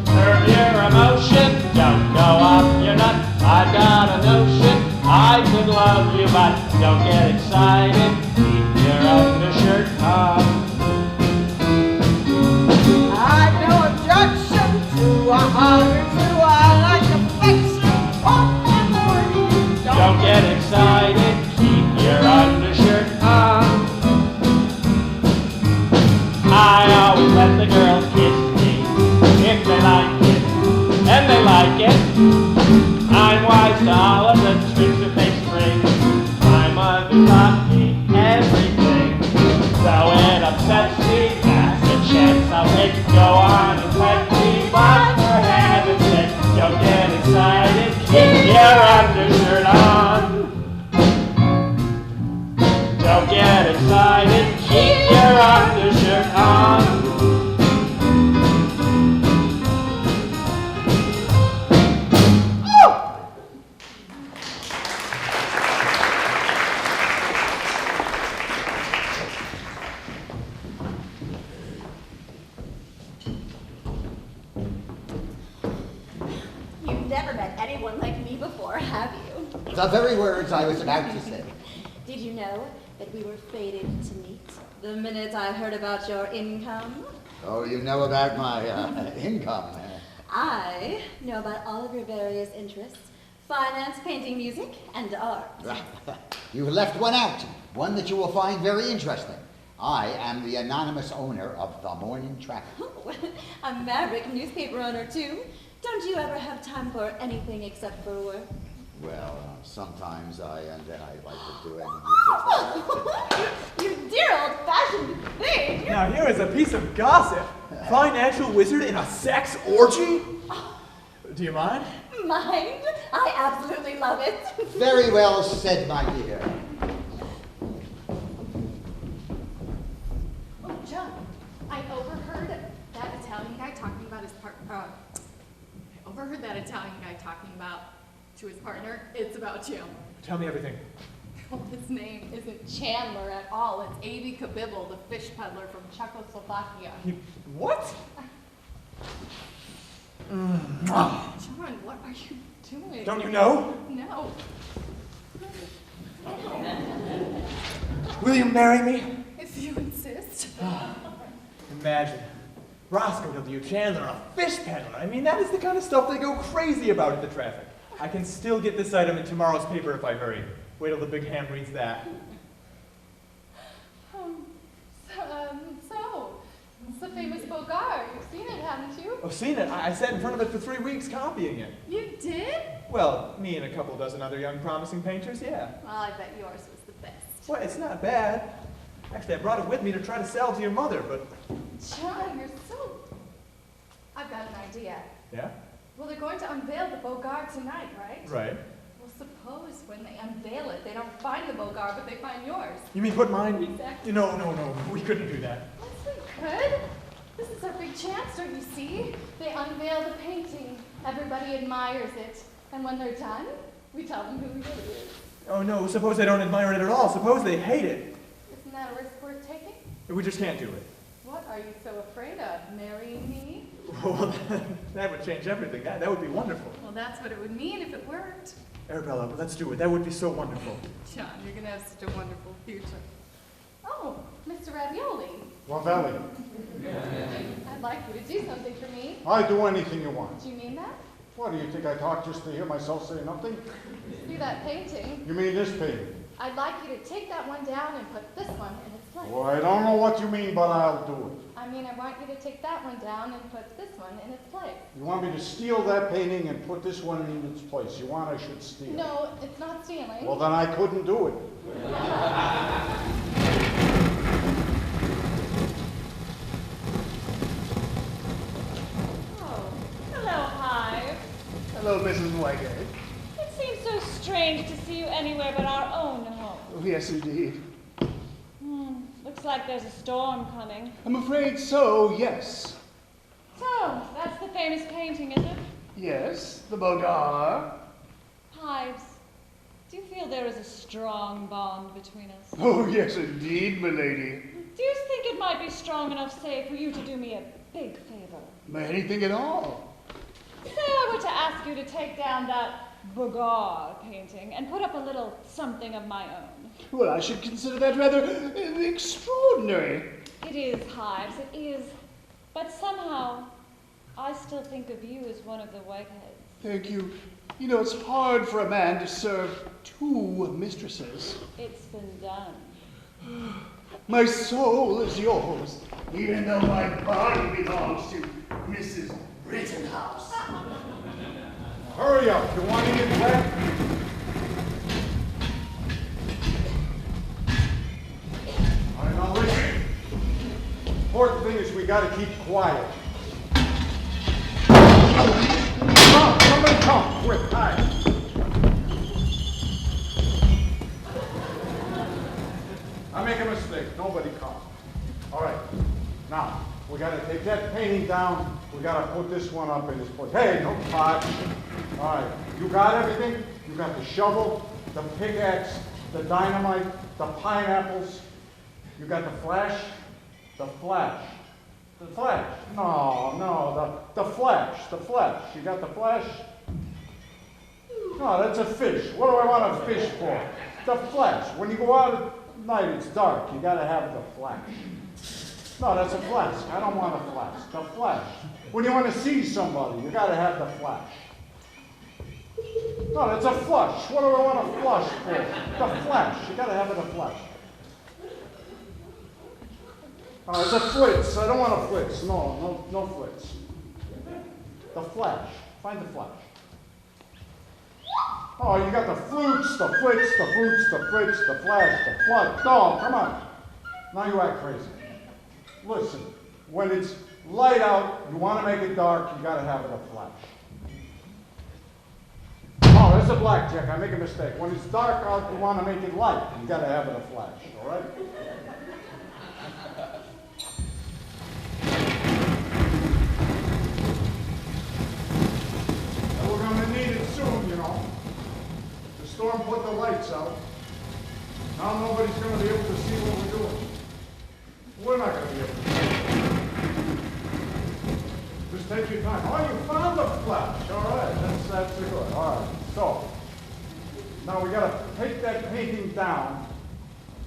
Curb your emotion, don't go off your nut. I've got a notion I could love you, but don't get excited. Keep your undershirt on. I've no objection to a hug or two. I like affection. Don't get excited. Keep your undershirt on. I always let the girls kiss me if they like it, and they like it. I'm wise to all of the tricks that they spring. My mother taught me everything, so it upsets me. That's a chance I'll take. Go on and pet me, but for heaven's sake, don't get excited. Keep your undershirt on. Don't get excited. Keep your undershirt on. You've never met anyone like me before, have you? The very words I was about to say. Did you know that we were fated to meet the minute I heard about your income? Oh, you know about my income. I know about all of your various interests: finance, painting, music, and art. You've left one out, one that you will find very interesting. I am the anonymous owner of the Morning Tracker. Oh, a maverick newspaper owner, too. Don't you ever have time for anything except for work? Well, sometimes and then I like to do You dear old-fashioned thing! Now here is a piece of gossip. Financial wizard in a sex orgy? Do you mind? Mind? I absolutely love it. Very well said, my dear. Oh, John, I overheard that Italian guy talking about his partner. I overheard that Italian guy talking about to his partner. It's about Jim. Tell me everything. Well, his name isn't Chandler at all. It's Avi Kabibble, the fish peddler from Czechoslovakia. What? John, what are you doing? Don't you know? No. Will you marry me? If you insist. Imagine. Roscoe W. Chandler, a fish peddler. I mean, that is the kind of stuff they go crazy about at the traffic. I can still get this item in tomorrow's paper if I hurry. Wait till the big ham reads that. It's the famous Bogart. You've seen it, haven't you? Oh, seen it? I sat in front of it for 3 weeks copying it. You did? Well, me and a couple dozen other young promising painters, yeah. Well, I bet yours was the best. Well, it's not bad. Actually, I brought it with me to try to sell to your mother, but... John, you're so... I've got an idea. Yeah? Well, they're going to unveil the Bogart tonight, right? Right. Well, suppose when they unveil it, they don't find the Bogart, but they find yours. You mean put mine? Exactly. No, we couldn't do that. Yes, we could. This is our big chance, don't you see? They unveil the painting. Everybody admires it. And when they're done, we tell them who it is. Oh no, suppose they don't admire it at all. Suppose they hate it. Isn't that a risk worth taking? We just can't do it. What are you so afraid of? Marrying me? Well, that would change everything. That would be wonderful. Well, that's what it would mean if it worked. Arabella, let's do it. That would be so wonderful. John, you're going to have such a wonderful future. Oh, Mr. Ravioli. Ravelli. I'd like you to do something for me. I do anything you want. Do you mean that? What, do you think I talk just to hear myself say nothing? See that painting? You mean this painting? I'd like you to take that one down and put this one in its place. Well, I don't know what you mean, but I'll do it. I mean, I want you to take that one down and put this one in its place. You want me to steal that painting and put this one in its place? You want I should steal? No, it's not stealing. Well, then I couldn't do it. Oh, hello, Hive. Hello, Mrs. Whitehead. It seems so strange to see you anywhere but our own home. Oh, yes, indeed. Looks like there's a storm coming. I'm afraid so, yes. So, that's the famous painting, is it? Yes, the Bogart. Hives, do you feel there is a strong bond between us? Oh, yes, indeed, milady. Do you think it might be strong enough, say, for you to do me a big favor? Anything at all. Say I were to ask you to take down that Bogart painting and put up a little something of my own. Well, I should consider that rather extraordinary. It is, Hives, it is. But somehow, I still think of you as one of the Whiteheads. Thank you. You know, it's hard for a man to serve two mistresses. It's been done. My soul is yours, even though my body belongs to Mrs. Rittenhouse. Hurry up. You want to get wet? All right, now listen. Important thing is we got to keep quiet. Come, somebody come, quick, hi. I make a mistake, nobody come. All right, now, we got to take that painting down, we got to put this one up in this place. Hey, no pot. All right, you got everything? You got the shovel, the pickaxe, the dynamite, the pineapples. You got the flash? The flash. The flash. No, the flash. The flash. You got the flash? No, that's a fish. What do I want a fish for? The flash. When you go out at night, it's dark. You got to have the flash. No, that's a flash. I don't want a flash. The flash. When you want to see somebody, you got to have the flash. No, that's a flush. What do I want a flush for? The flash. You got to have it a flash. It's a flitz. I don't want a flitz. No flitz. The flash. Find the flash. Oh, you got the flutes, the flits, the flutes, the flits, the flash, the flood. No, come on. Now you act crazy. Listen, when it's light out, you want to make it dark, you got to have it a flash. Oh, that's a blackjack. I make a mistake. When it's dark out, you want to make it light. You got to have it a flash. All right? We're going to need it soon, you know. The storm put the lights out. Now nobody's going to be able to see what we're doing. We're not going to be able to see it. Just take your time. Oh, you found the flash. All right, that's good. All right, so now we got to take that painting down,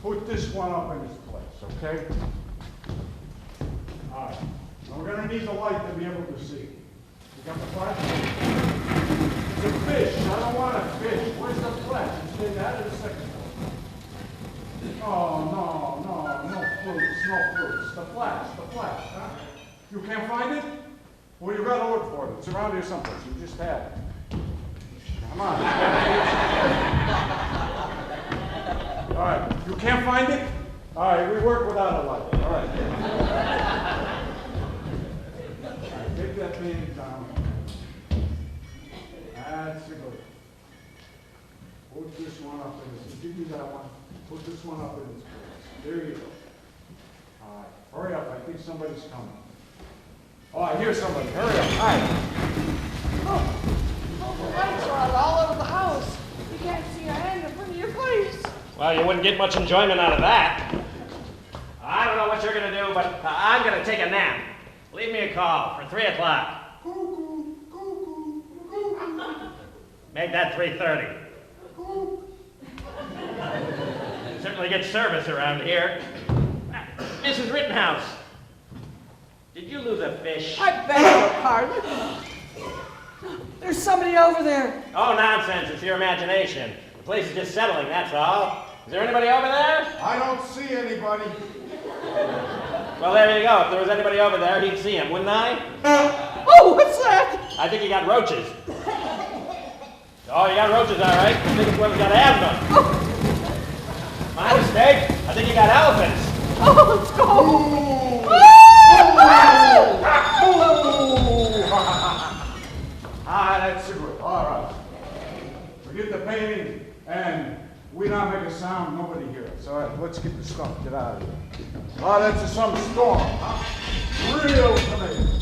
put this one up in its place, okay? All right. Now we're going to need the light to be able to see. You got the flash? It's a fish. I don't want a fish. Where's the flash? You say that in a second. Oh, no fruits. The flash, huh? You can't find it? Well, you gotta look for it. It's around here someplace. You just had it. Come on. All right, you can't find it? All right, we work without a light. All right. Take that thing down. That's a good one. Put this one up in this. Give me that one. Put this one up in this place. There you go. All right, hurry up. I think somebody's coming. Oh, I hear somebody. Hurry up. Hi. Oh, the lights are out all over the house. You can't see a hand in front of your face. Well, you wouldn't get much enjoyment out of that. I don't know what you're going to do, but I'm going to take a nap. Leave me a call for 3 o'clock. Make that 3:30. Certainly get service around here. Mrs. Rittenhouse, did you lose a fish? I beg your pardon. There's somebody over there. Oh, nonsense. It's your imagination. The place is just settling, that's all. Is there anybody over there? I don't see anybody. Well, there you go. If there was anybody over there, he'd see him, wouldn't I? Oh, what's that? I think you got roaches. Oh, you got roaches, all right. I think it's whoever's got asthma. Oh. My mistake. I think you got elephants. Oh, let's go. That's good. All right. Forget the painting, and we not make a sound, nobody hear us. All right, let's get the skunk, get out of here. Oh, that's some storm, huh? Real tomato.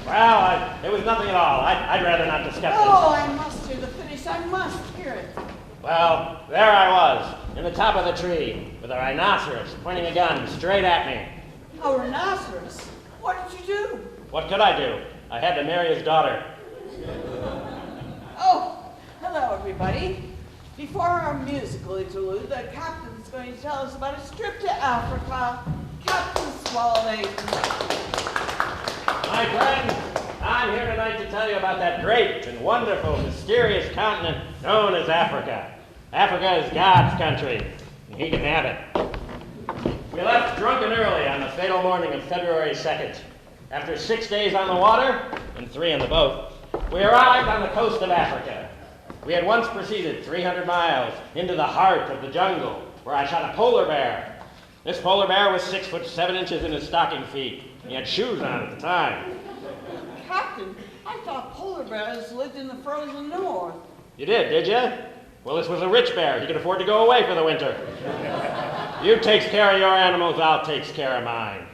Well, it was nothing at all. I'd rather not discuss it. Oh, I must hear the finish. I must hear it. Well, there I was, in the top of the tree, with a rhinoceros pointing a gun straight at me. A rhinoceros? What did you do? What could I do? I had to marry his daughter. Oh, hello, everybody. Before our musical interlude, the captain's going to tell us about a trip to Africa. Captain Swallow. My friends, I'm here tonight to tell you about that great and wonderful, mysterious continent known as Africa. Africa is God's country, and he can have it. We left drunk and early on the fatal morning of February 2nd. After 6 days on the water and 3 in the boat, we arrived on the coast of Africa. We had once proceeded 300 miles into the heart of the jungle, where I shot a polar bear. This polar bear was 6 foot 7 inches in his stocking feet. He had shoes on at the time. Captain, I thought polar bears lived in the frozen north. You did you? Well, this was a rich bear. He could afford to go away for the winter. You takes care of your animals, I'll takes care of mine.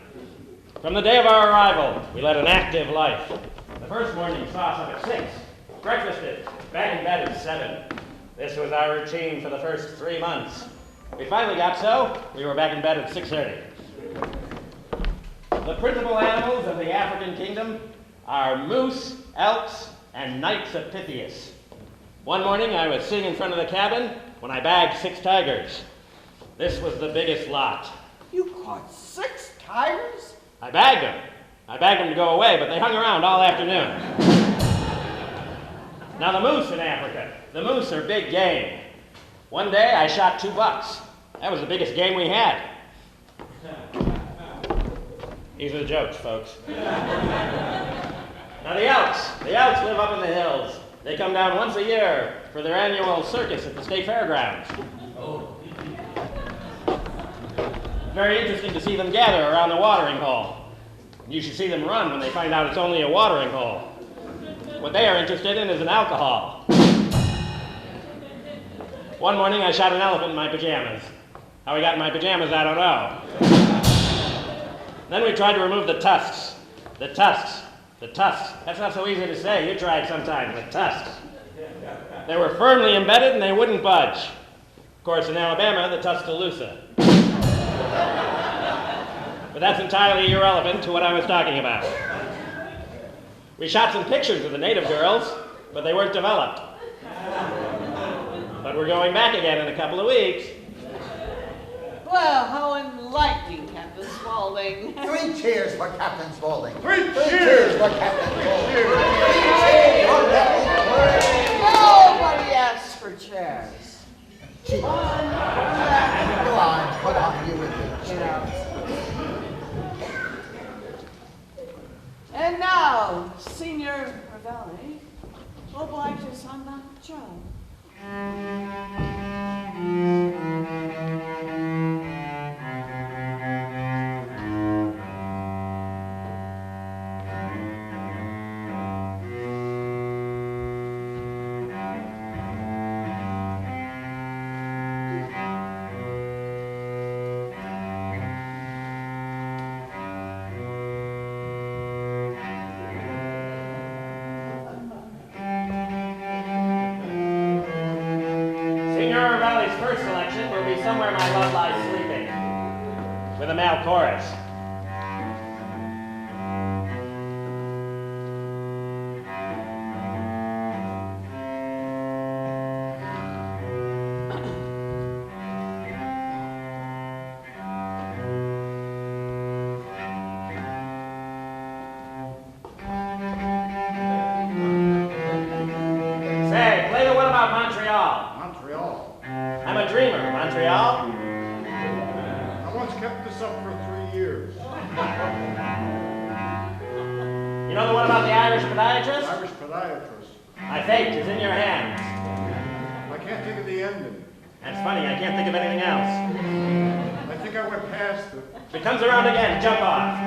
From the day of our arrival, we led an active life. The first morning saw us up at 6, breakfasted, back in bed at 7. This was our routine for the first 3 months. We finally got so, we were back in bed at 6:30. The principal animals of the African kingdom are moose, elks, and knights of Pythias. One morning I was sitting in front of the cabin when I bagged 6 tigers. This was the biggest lot. You caught 6 tigers? I bagged them. I bagged them to go away, but they hung around all afternoon. Now the moose in Africa, the moose are big game. One day I shot 2 bucks. That was the biggest game we had. These are the jokes, folks. Now the elks live up in the hills. They come down once a year for their annual circus at the state fairgrounds. Oh. Very interesting to see them gather around the watering hole. You should see them run when they find out it's only a watering hole. What they are interested in is an alcohol. One morning I shot an elephant in my pajamas. How he got in my pajamas, I don't know. Then we tried to remove the tusks. The tusks. The tusks. That's not so easy to say. You tried sometime. The tusks. They were firmly embedded and they wouldn't budge. Of course, in Alabama, the Tuscaloosa. But that's entirely irrelevant to what I was talking about. We shot some pictures of the native girls, but they weren't developed. But we're going back again in a couple of weeks. Well, how enlightening, Captain Spaulding. 3 cheers for Captain Spaulding. 3 cheers for Captain Spaulding. 3 cheers for Captain Spaulding. Nobody asks for chairs. Go on, you with me. And now, Senior Ravelli will oblige us on the job. First selection will be Somewhere My Love Lies Sleeping, with a male chorus. Say, play the one about Montreal. I'm a dreamer, Montreal. I once kept this up for 3 years. You know the one about the Irish podiatrist? Irish podiatrist. My fate is in your hands. I can't think of the ending. That's funny, I can't think of anything else. I think I went past it. If it comes around again, jump off.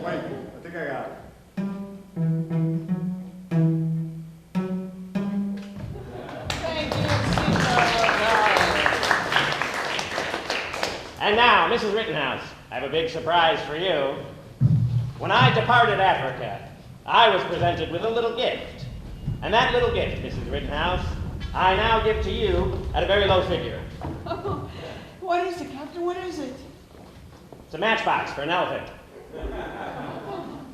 Wait, I think I got it. And now, Mrs. Rittenhouse, I have a big surprise for you. When I departed Africa, I was presented with a little gift. And that little gift, Mrs. Rittenhouse, I now give to you at a very low figure. Oh, what is it, Captain? What is it? It's a matchbox for an elephant.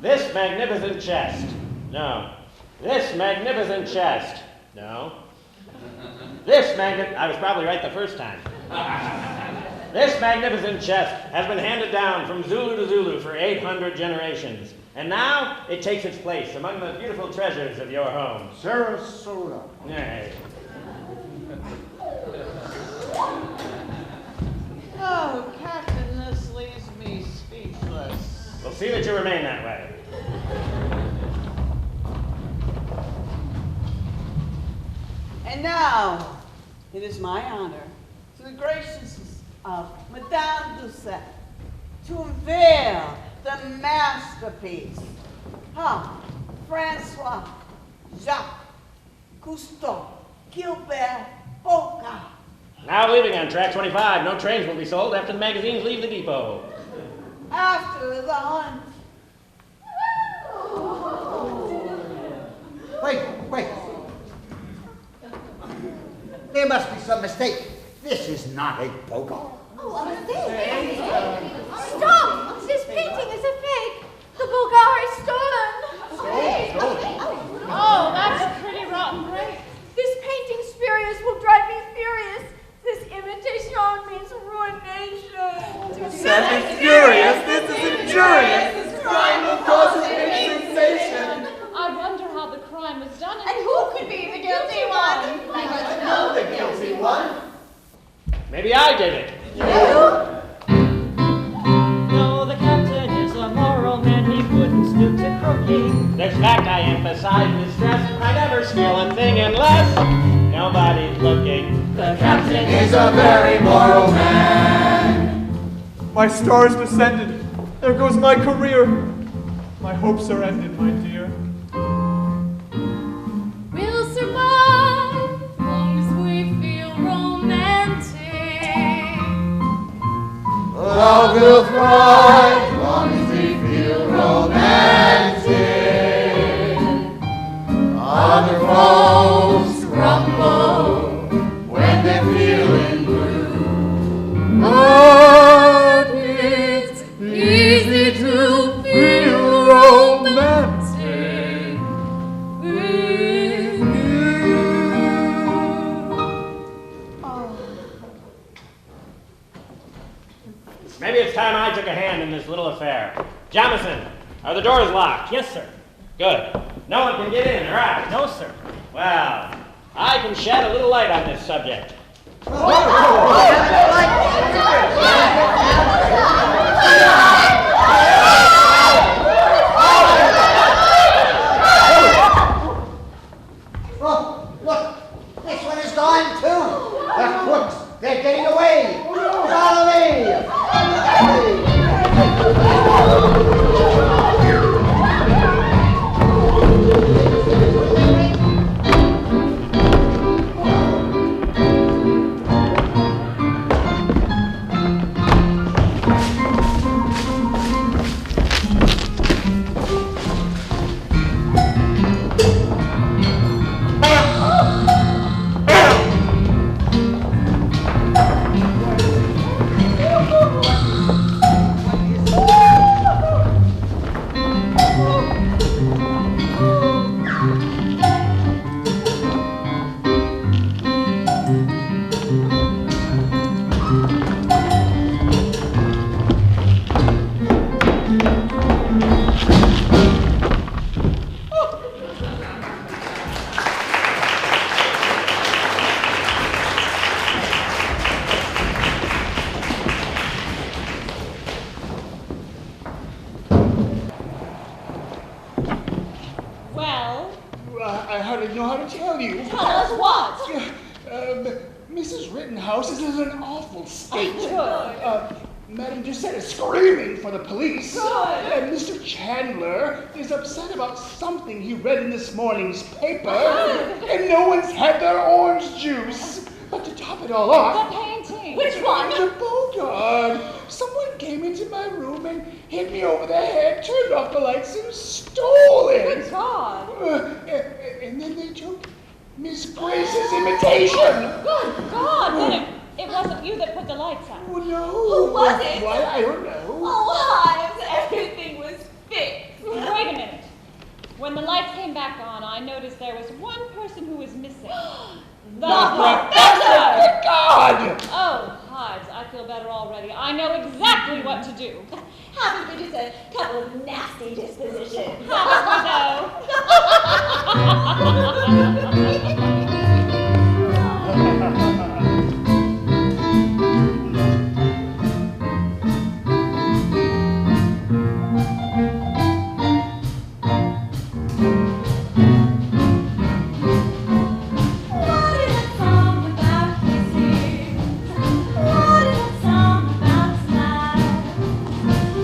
This magnificent chest. No. This magnificent chest. No. I was probably right the first time. This magnificent chest has been handed down from Zulu to Zulu for 800 generations. And now it takes its place among the beautiful treasures of your home. Sarasota. Nay. Oh, Captain, this leaves me speechless. We'll see that you remain that way. And now, it is my honor, through the graciousness of Madame Doucet, to unveil the masterpiece. Francois Jacques Cousteau Gilbert Boca. Now leaving on track 25. No trains will be sold after the magazines leave the depot. After the hunt. Wait. There must be some mistake. This is not a Boga. Oh, a fake! Stop! This painting is a fake! The Bulgar is stolen! Oh, that's a pretty rotten break. This painting spurious will drive me furious. This imitation means ruination. That is furious. This is injurious. This crime will cause a big sensation. I wonder how the crime was done. And who could be the guilty one? I must know the guilty one. Maybe I did it. No, the captain is a moral man, he wouldn't stoop to crooking. This fact I emphasize with stress. I never steal a thing unless nobody's looking. The captain is a very moral man. My stars descended. There goes my career. My hopes are ended, my dear. Other folks grumble when they're feeling blue. But it's easy to feel romantic with you. Maybe it's time I took a hand in this little affair. Jamison, are the doors locked? Yes, sir. Good. No one can get in, or out? No, sir. Well, I can shed a little light on this subject. Oh, look, this one is gone too. The crooks, they're getting away. Follow me. Well, I hardly know how to tell you. tell us what? Mrs. Rittenhouse is in an awful state. Good. Madam Doucette is screaming for the police. Good. And Mr. Chandler is upset about something he read in this morning's paper. And no one's had their orange juice. But to top it all off... The painting. Which one? The Bogart. Someone came into my room and hit me over the head, turned off the lights, and stole it. Good God. And then they took Miss Grace's imitation. Good God. Then it wasn't you that put the lights out. Oh, no. Who was it? Why, I don't know. Oh, Hives, everything was fixed. Wait a minute. When the lights came back on, I noticed there was one person who was missing. The professor! Good God! Oh, Hives, I feel better already. I know exactly what to do. Haven't we just a couple of nasty dispositions? Haven't we, though?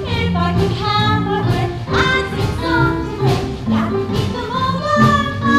If I could have a way, I'd sing songs away that would keep them all alive.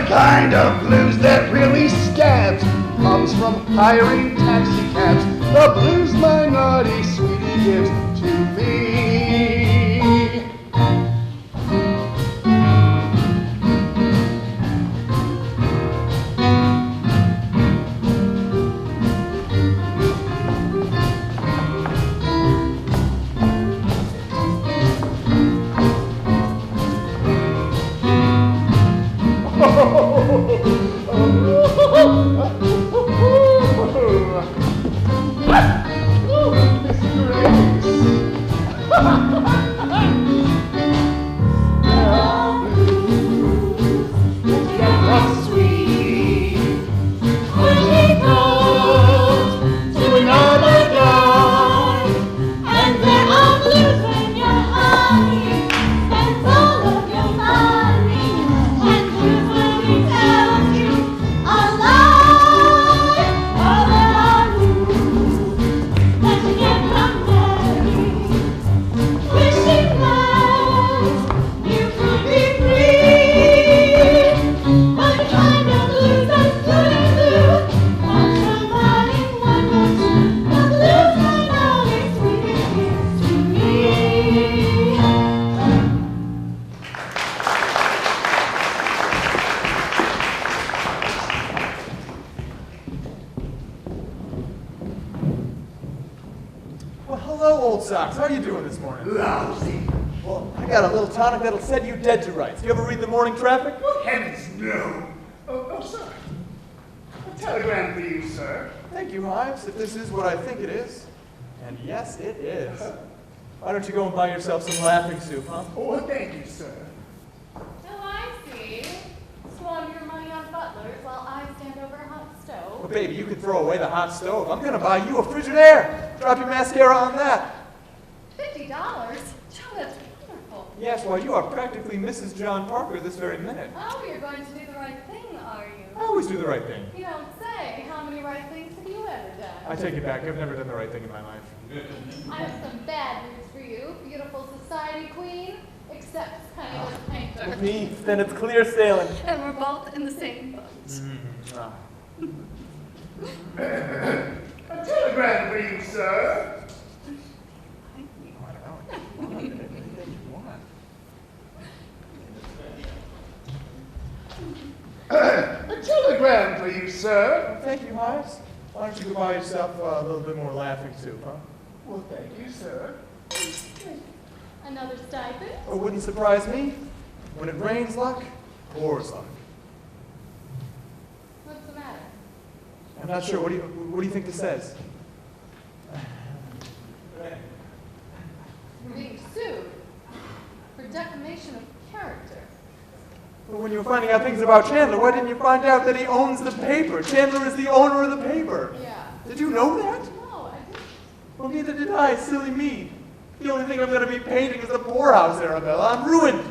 kind of blues that really stabs comes from hiring taxi cabs. The blues my naughty sweetie gives to me. Socks, how are you doing this morning? Lousy. Well, I got a little tonic that'll set you dead to rights. You ever read the morning traffic? Heavens, no. Oh, sir. A telegram for you, sir. Thank you, Hives, if this is what I think it is. And yes, it is. Why don't you go and buy yourself some laughing soup, huh? Oh, thank you, sir. Oh, I see. Squander your money on butlers while I stand over a hot stove. Well, baby, you can throw away the hot stove. I'm gonna buy you a Frigidaire. Drop your mascara on that. $50? Joe, that's wonderful. Yes, well, you are practically Mrs. John Parker this very minute. Oh, you're going to do the right thing, are you? I always do the right thing. You don't say. How many right things have you ever done? I take it back. I've never done the right thing in my life. I have some bad news for you, beautiful society queen, except kind of a painter. With me, then it's clear sailing. And we're both in the same boat. A telegram for you, sir. A telegram for you, sir. Thank you, Hives. Why don't you go buy yourself a little bit more laughing soup, huh? Well, thank you, sir. Another stipend? It wouldn't surprise me. When it rains luck, pours luck. What's the matter? I'm not sure. What do you think this says? You're being sued for defamation of character. Well, when you were finding out things about Chandler, why didn't you find out that he owns the paper? Chandler is the owner of the paper. Yeah. Did you know that? No, I didn't. Well, neither did I. Silly me. The only thing I'm going to be painting is the poorhouse, Arabella. I'm ruined.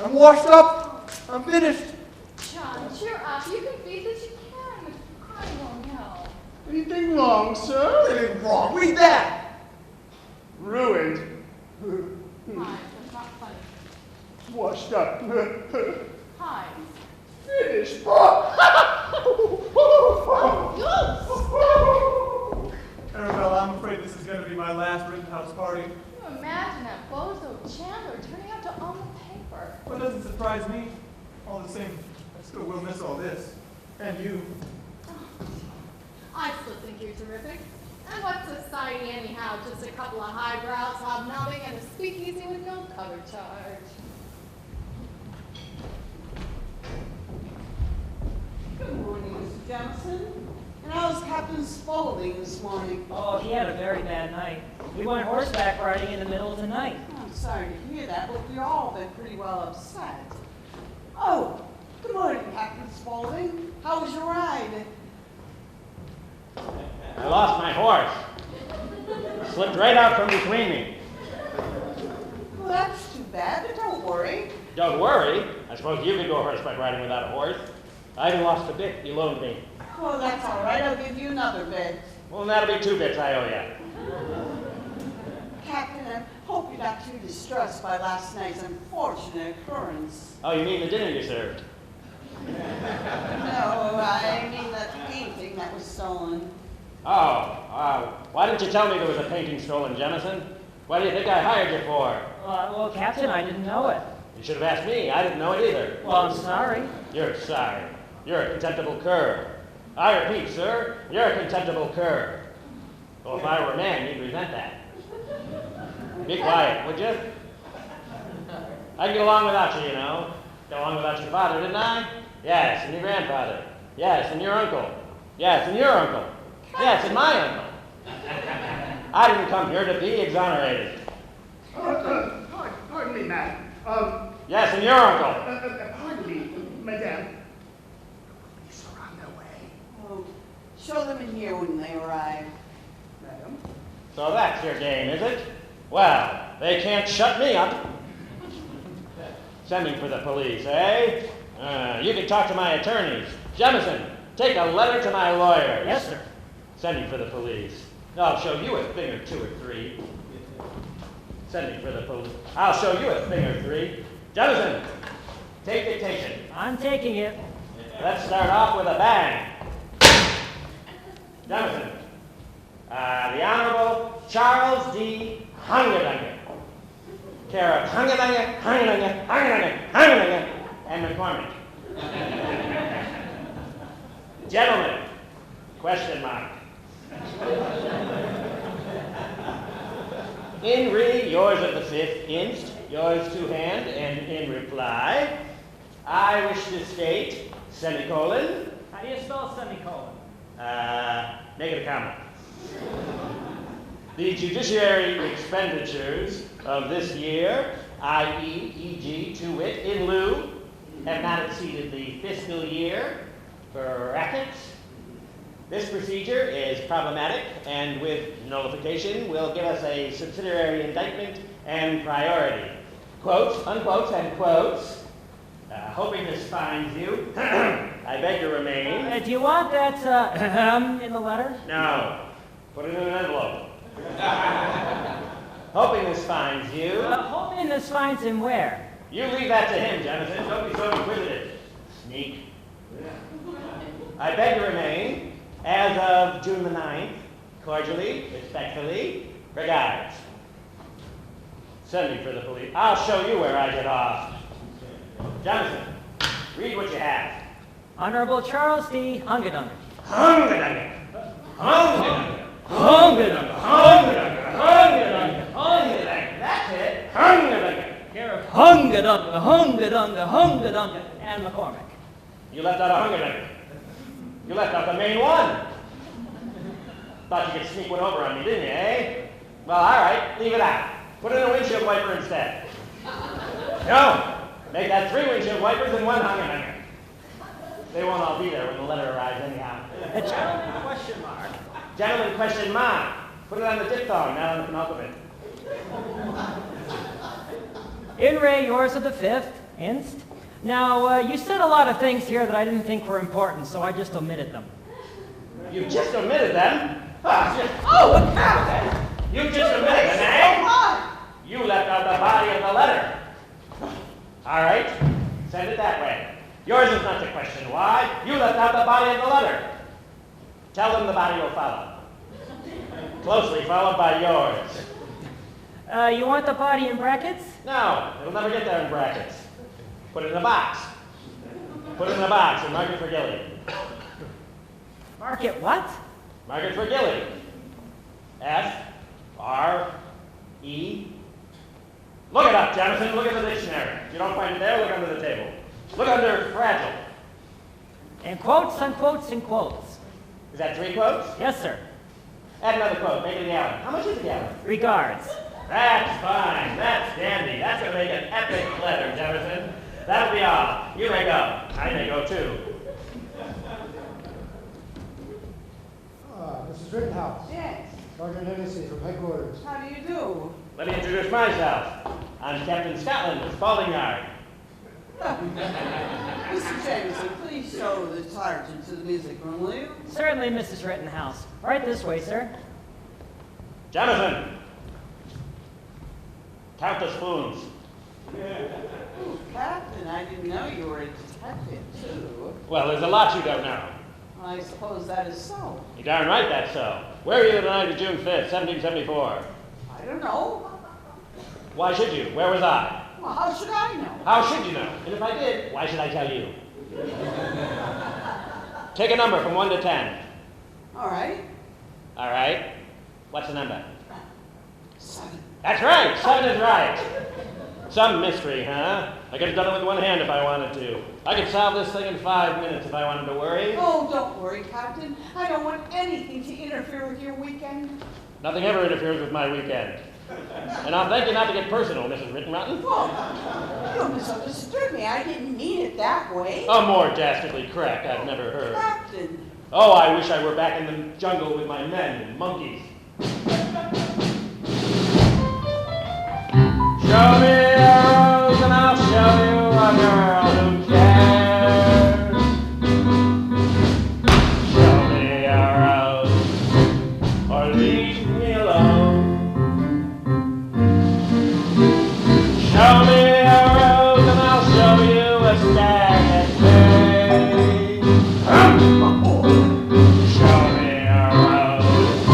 I'm washed up. I'm finished. John, cheer up. You can feed this. You can. I won't know. Anything wrong, sir? Anything wrong? Read that. Ruined. Hi, that's not funny. Washed up. Hi. Finished. Arabella, I'm afraid this is going to be my last Rittenhouse party. Can you imagine that bozo Chandler turning out to own the paper? Well, it doesn't surprise me. All the same, I still will miss all this. And you. I still think you're terrific. And what's society anyhow? Just a couple of highbrows hobnobbing and a speakeasy with no cover charge. Good morning, Mr. Johnson. And how's Captain Spaulding this morning? Oh, he had a very bad night. We went horseback riding in the middle of the night. I'm sorry to hear that, but we've all been pretty well upset. Oh, good morning, Captain Spaulding. How was your ride? I lost my horse. It slipped right out from between me. Well, that's too bad, but don't worry. Don't worry. I suppose you could go horseback riding without a horse. I haven't lost a bit you loaned me. Well, that's all right. I'll give you another bit. Well, that'll be 2 bits I owe you. Captain, I hope you're not too distressed by last night's unfortunate occurrence. Oh, you mean the dinner you served? No, I mean that painting that was stolen. Oh, why didn't you tell me there was a painting stolen, Jemison? What do you think I hired you for? Well, Captain, I didn't know it. You should have asked me. I didn't know it either. Well, I'm sorry. You're sorry. You're a contemptible cur. I repeat, sir, you're a contemptible cur. Well, if I were a man, you'd resent that. Be quiet, would you? I can get along without you, you know. Get along without your father, didn't I? Yes, and your grandfather. Yes, and your uncle. Yes, and your uncle. Yes, and my uncle. I didn't come here to be exonerated. Pardon me, madam. Yes, and your uncle. Pardon me, madame. Police are on their way. Oh, show them in here when they arrive. Madam? So that's your game, is it? Well, they can't shut me up. Sending for the police, eh? You can talk to my attorneys. Jemison, take a letter to my lawyers. Yes, sir. Sending for the police. I'll show you a thing or two or three. Sending for the police. I'll show you a thing or three. Jemison, take dictation. I'm taking it. Let's start off with a bang. Jemison, the Honorable Charles D. Hungadunga, care of Hungadunga, Hungadunga, Hungadunga, Hungadunga, and McCormick. Gentlemen, question mark. In re, yours of the 5th inst, yours to hand, and in reply, I wish to state, semicolon. How do you spell semicolon? Negative comma. The judiciary expenditures of this year, i.e., e.g., to wit, in lieu, have not exceeded the fiscal year. Brackets. This procedure is problematic and with nullification will give us a subsidiary indictment and priority. Quotes, unquotes, and quotes. Hoping this finds you, I beg to remain. Do you want that in the letter? No. Put it in an envelope. Hoping this finds you. Hoping this finds him where? You leave that to him, Jonathan. Don't be so inquisitive. Sneak. I beg to remain, as of June the 9th, cordially, respectfully, regards. Send me for the police. I'll show you where I get off. Jonathan, read what you have. Honorable Charles D. Hungadunga. Hungadunga. Hungadunga. Hungadunga. Hungadunga. Hungadunga. Hungadunga. That's it. Hungadunga. Care of Hungadunga, Hungadunga, Hungadunga, and McCormick. You left out a Hungadunga. You left out the main one. Thought you could sneak one over on me, didn't you, eh? Well, all right, leave it out. Put in a windshield wiper instead. No, make that 3 windshield wipers and 1 Hungadunga. They won't all be there when the letter arrives anyhow. A gentleman question mark. Gentleman question mark. Put it on the diphthong, not on the penultimate. In re, yours of the 5th inst. Now, you said a lot of things here that I didn't think were important, so I just omitted them. You just omitted them? Oh, what happened? You just omitted them, eh? You left out the body of the letter. All right, send it that way. Yours is not the question why. You left out the body of the letter. Tell them the body will follow. Closely followed by yours. You want the body in brackets? No, it'll never get there in brackets. Put it in a box. Put it in a box and mark it for Gilly. Mark it what? Mark it for Gilly. F, R, E. Look it up, Jonathan. Look at the dictionary. If you don't find it there, look under the table. Look under fragile. And quotes, unquotes, and quotes. Is that 3 quotes? Yes, sir. Add another quote. Make it a gallon. How much is a gallon? Regards. That's fine. That's dandy. That's going to make an epic letter, Jefferson. That'll be all. You may go. I may go too. Mrs. Rittenhouse. Yes. Sergeant Hennessy from headquarters. How do you do? Let me introduce myself. I'm Captain Scotland of Spalding Yard. Mr. Jameson, please show the sergeant to the music room, will you? Certainly, Mrs. Rittenhouse. Right this way, sir. Jonathan. Count the spoons. Ooh, Captain, I didn't know you were a detective, too. Well, there's a lot you don't know. I suppose that is so. You're darn right that's so. Where were you the night of June 5th, 1774? I don't know. Why should you? Where was I? Well, how should I know? How should you know? And if I did, why should I tell you? Take a number from 1 to 10. All right. All right. What's the number? 7. That's right. 7 is right. Some mystery, huh? I could have done it with one hand if I wanted to. I could solve this thing in 5 minutes if I wanted to worry. Oh, don't worry, Captain. I don't want anything to interfere with your weekend. Nothing ever interferes with my weekend. And I'll thank you not to get personal, Mrs. Rittenrotten. Well, you misunderstood me. I didn't mean it that way. A more dastardly crack I've never heard. Captain. Oh, I wish I were back in the jungle with my men and monkeys. Show me a rose and I'll show you a girl who cares. Show me a rose or leave me alone. Show me a rose and I'll show you a stag at bay. Show me a rose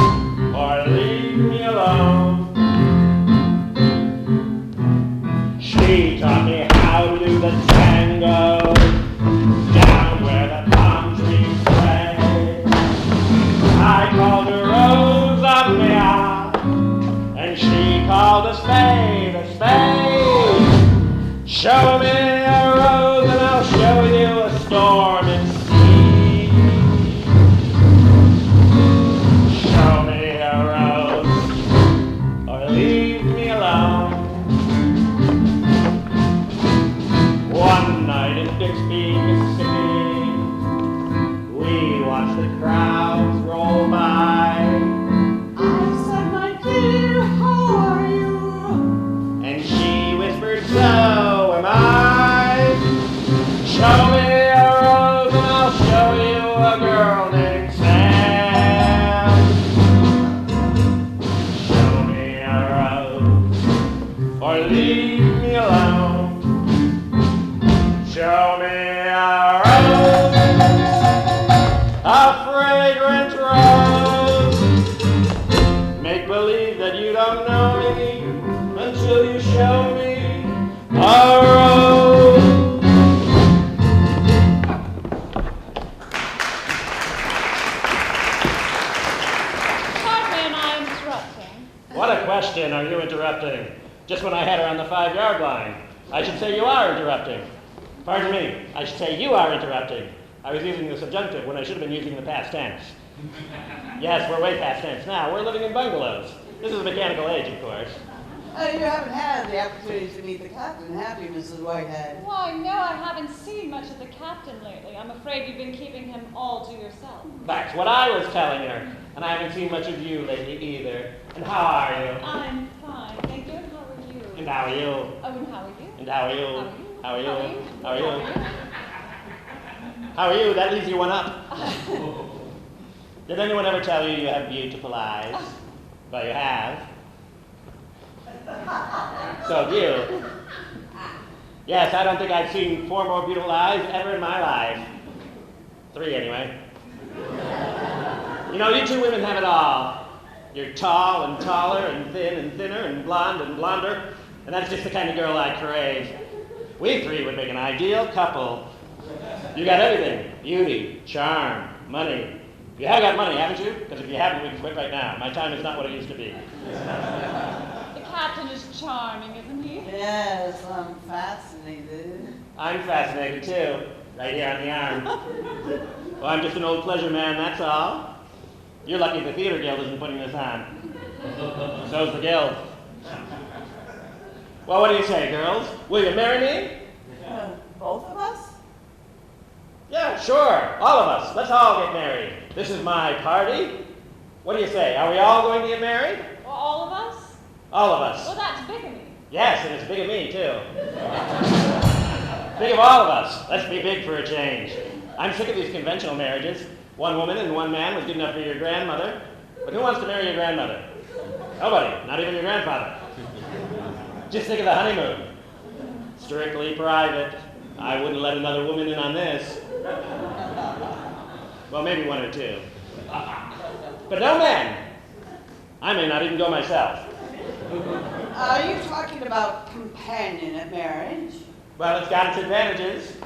or leave me alone. She taught me how to do the tango down where the palm trees sway. I called her Rosa Mia, and she called a spade a spade. Show me a rose and I'll show you a storm at sea. Show me a rose or leave me alone. One night in Bixby, Mississippi, we watched the crowds roll by. I said, my dear, how are you? And she whispered, so am I. Show me a rose and I'll show you a girl named Sam. Show me a rose or leave me alone. Show me a rose, a fragrant rose. Make believe that you don't know me until you show me a rose. Pardon me, am I interrupting? What a question, are you interrupting? Just when I had her on the 5-yard line. I should say you are interrupting. Pardon me, I should say you are interrupting. I was using the subjunctive when I should have been using the past tense. Yes, we're way past tense now. We're living in bungalows. This is a mechanical age, of course. You haven't had the opportunity to meet the captain, have you, Mrs. Whitehead? Why, no, I haven't seen much of the captain lately. I'm afraid you've been keeping him all to yourself. That's what I was telling her. And I haven't seen much of you lately either. And how are you? I'm fine, thank you, and how are you? And how are you? Oh, and how are you? And how are you? How are you? How are you? How are you? How are you? That leaves you one up. Did anyone ever tell you you have beautiful eyes? Well, you have. So do you. Yes, I don't think I've seen 4 more beautiful eyes ever in my life. 3 anyway. You know, you 2 women have it all. You're tall and taller and thinner and blonder, and that's just the kind of girl I crave. We 3 would make an ideal couple. You got everything. Beauty, charm, money. You have got money, haven't you? Because if you haven't, we can quit right now. My time is not what it used to be. The captain is charming, isn't he? Yes, I'm fascinated. I'm fascinated too, right here on the arm. Well, I'm just an old pleasure man, that's all. You're lucky the Theater Guild isn't putting this on. So's the Guild. Well, what do you say, girls? Will you marry me? Both of us? Yeah, sure. All of us. Let's all get married. This is my party. What do you say? Are we all going to get married? Well, all of us? All of us. Well, that's bigamy. Yes, and it's big of me, too. Big of all of us. Let's be big for a change. I'm sick of these conventional marriages. 1 woman and 1 man was good enough for your grandmother. But who wants to marry your grandmother? Nobody. Not even your grandfather. Just think of the honeymoon. Strictly private. I wouldn't let another woman in on this. Well, maybe one or two. But no men. I may not even go myself. Are you talking about companionate marriage? Well, it's got its advantages.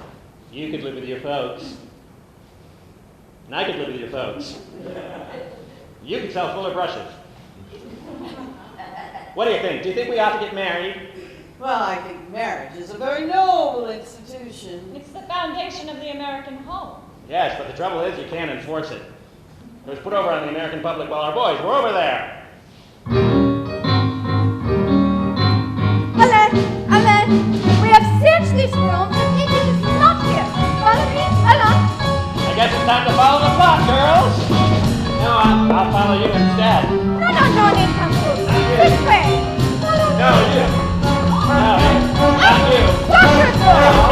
You could live with your folks. And I could live with your folks. You could sell fuller brushes. What do you think? Do you think we ought to get married? Well, I think marriage is a very noble institution. It's the foundation of the American home. Yes, but the trouble is you can't enforce it. It was put over on the American public while our boys were over there. Alain, we have searched this room, but he is not here. Follow me, Alain. I guess it's time to follow the plot, girls. No, I'll follow you instead. No need to come through. This way. Follow me. No, you. No, not you. Lock your door.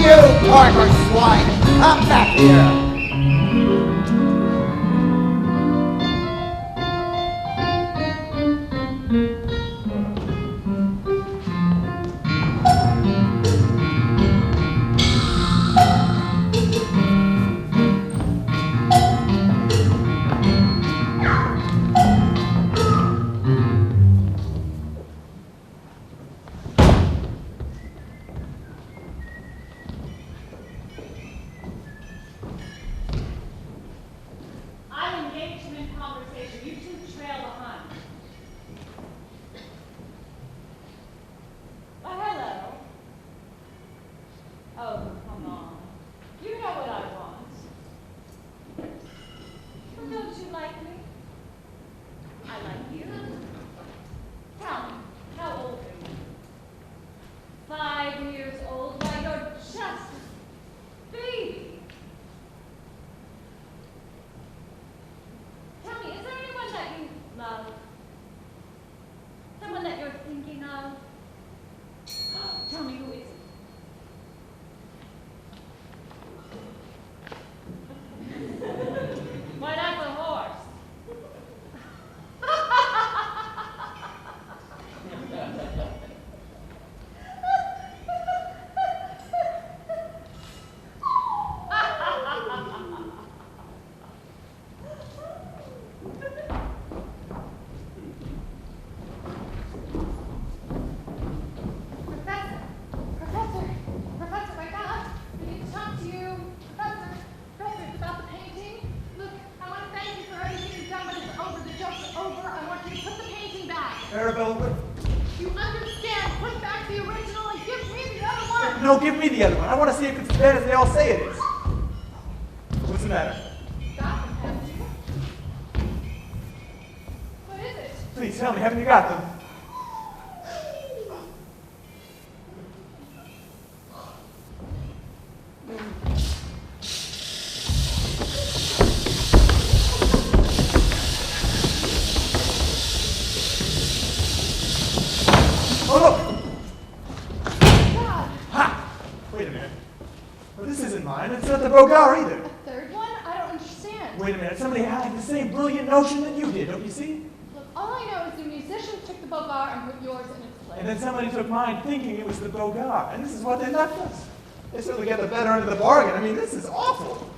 You Parker swine! Come back here! Arabella, You understand? Put back the original and give me the other one. no, give me the other one. I want to see if it's as bad as they all say it is. What's the matter? Got them, haven't you? What is it? Please tell me, haven't you got them? Oh, look! Ha! Wait a minute. Well, this isn't mine. It's not the Bogar either. A third one? I don't understand. Wait a minute. Somebody had the same brilliant notion that you did, don't you see? Look, all I know is the musician took the Bogar and put yours in its place. And then somebody took mine thinking it was the Bogar. And this is what they left us. They certainly get the better end of the bargain. I mean, this is awful.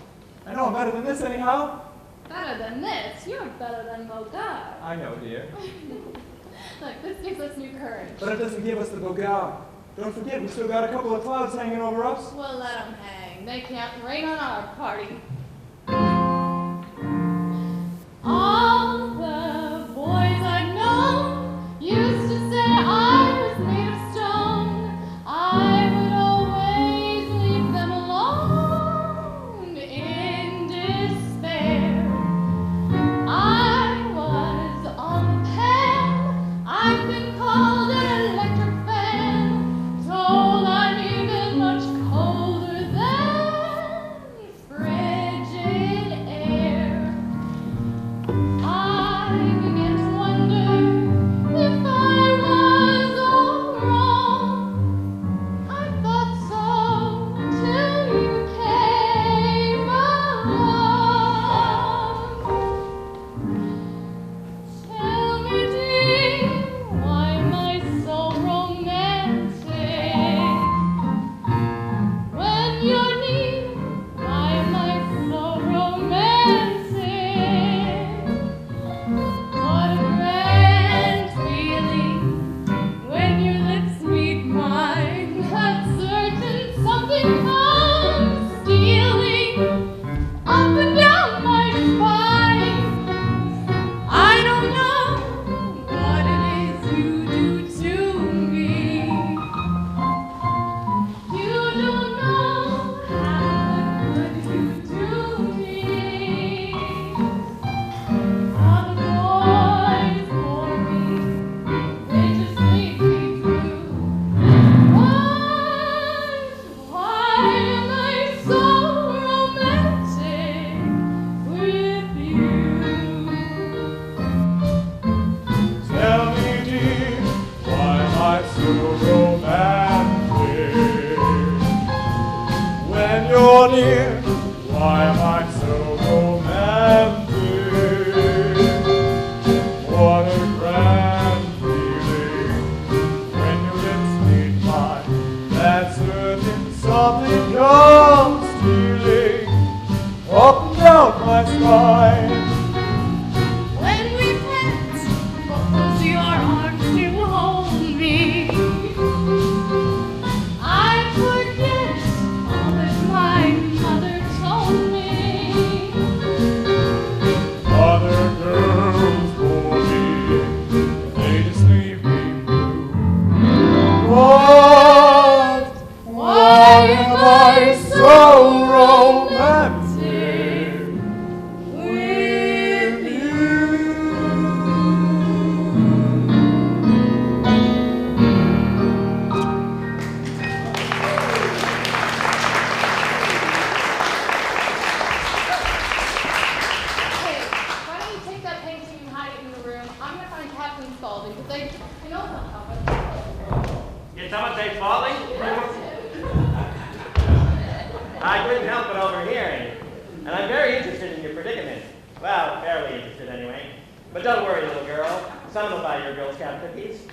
I know I'm better than this anyhow. Better than this? You're better than Bogar. I know, dear. Look, this gives us new courage. But it doesn't give us the Bogar. Don't forget, we still got a couple of clouds hanging over us. Well, let them hang. They can't rain on our party. All the boys I've known used to say I was made of stone. I would always leave them alone in despair. I was on the pen. I've been called an electric fan. Told I'm even much colder than Fred spine. When we met, close your arms to hold me. I forget all that my mother told me. Other girls bore me, they just leave me blue. But why am I so romantic with you? Hey, why don't you take that painting and hide it in your room? I'm gonna find Captain Spaulding, because I know he'll help us. Did someone say falling? I couldn't help but overhearing. And I'm very interested in your predicament. Well, fairly interested anyway. But don't worry, little girl. Someone will buy your Girl Scout cookies.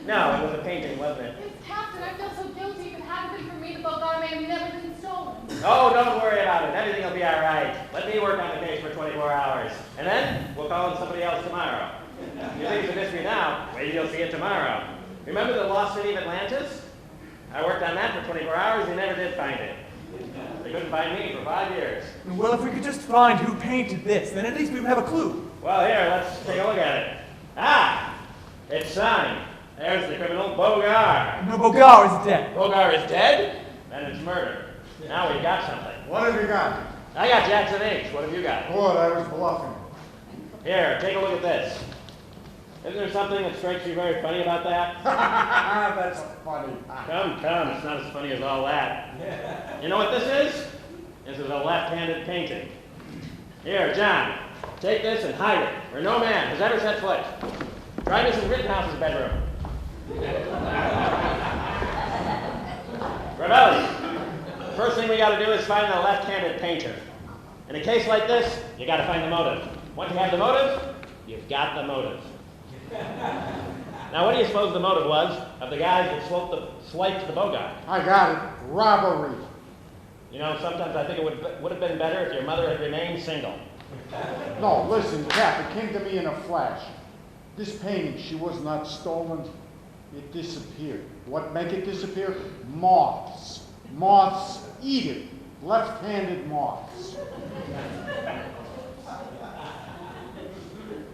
No, it was a painting, wasn't it? It's Captain, I feel so guilty. If it hadn't been for me, the Bogart may have never been stolen. Oh, don't worry about it. Everything will be all right. Let me work on the case for 24 hours. And then we'll call in somebody else tomorrow. You think it's a mystery now. Wait till you'll see it tomorrow. Remember the lost city of Atlantis? I worked on that for 24 hours and never did find it. They couldn't find me for 5 years. Well, if we could just find who painted this, then at least we would have a clue. Well, here, let's take a look at it. Ah! It's signed. There's the criminal, Bogart. No, Bogart is dead. Bogart is dead? Then it's murder. Now we got something. What have you got? I got Jackson H. What have you got? Good, I was bluffing. Here, take a look at this. Isn't there something that strikes you very funny about that? That's funny. Come, it's not as funny as all that. You know what this is? This is a left-handed painting. Here, John, take this and hide it, where no man has ever set foot. Try Mrs. Rittenhouse's bedroom. Ravelli, first thing we got to do is find the left-handed painter. In a case like this, you got to find the motive. Once you have the motive, you've got the motive. Now, what do you suppose the motive was of the guys that swiped the Bogart? I got it. Robbery. You know, sometimes I think it would have been better if your mother had remained single. No, listen, Cap, it came to me in a flash. This painting, she was not stolen. It disappeared. What make it disappear? Moths. Moths eat it. Left-handed moths.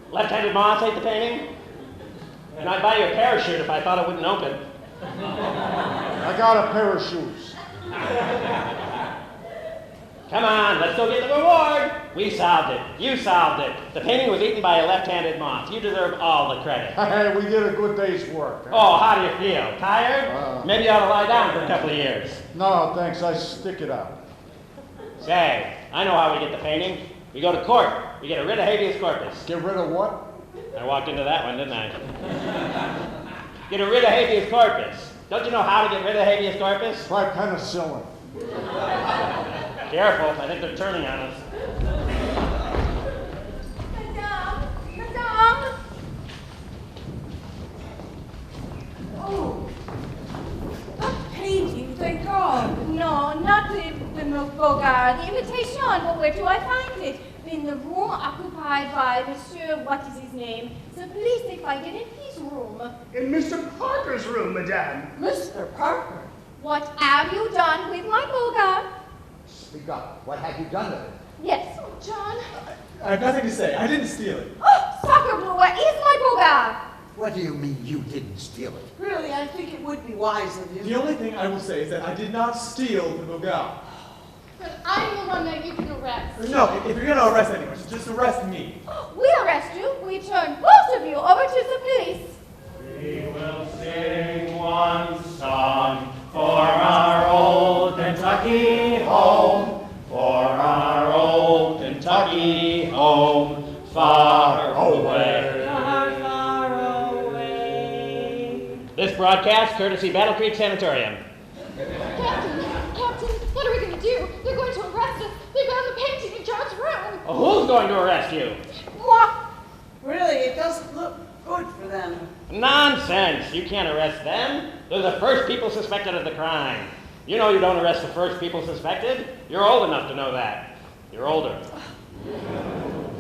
Left-handed moths ate the painting? And I'd buy you a parachute if I thought it wouldn't open. I got a pair of shoes. Come on, let's go get the reward. We solved it. You solved it. The painting was eaten by a left-handed moth. You deserve all the credit. Hey, we did a good day's work. Huh? Oh, how do you feel? Tired? Maybe you ought to lie down for a couple of years. No, thanks. I stick it out. Say, I know how we get the painting. We go to court. We get rid of habeas corpus. Get rid of what? I walked into that one, didn't I? Get rid of habeas corpus. Don't you know how to get rid of habeas corpus? Try penicillin. Careful, I think they're turning on us. Madame! Oh, a painting, thank God. No, not the Bogart, the imitation, but where do I find it? In the room occupied by Monsieur, what is his name? The police, they find it in his room. In Mr. Parker's room, madame. Mr. Parker? What have you done with my Bogart? Speak up. What have you done with it? Yes, John. I have nothing to say. I didn't steal it. Oh, soccer blue, where is my Bogart? What do you mean you didn't steal it? Really, I think it would be wise of you. The only thing I will say is that I did not steal the Bogart. But I'm the one that you can arrest. No, if you're going to arrest anyone, just arrest me. We arrest you. We turn both of you over to the police. We will sing one song for our old Kentucky home, for our old Kentucky home, far away. Far, far away. This broadcast courtesy Battle Creek Sanatorium. Captain, what are we going to do? They're going to arrest us. They found the painting in John's room. Oh, who's going to arrest you? What? Really, it doesn't look good for them. Nonsense! You can't arrest them. They're the first people suspected of the crime. You know you don't arrest the first people suspected. You're old enough to know that. You're older.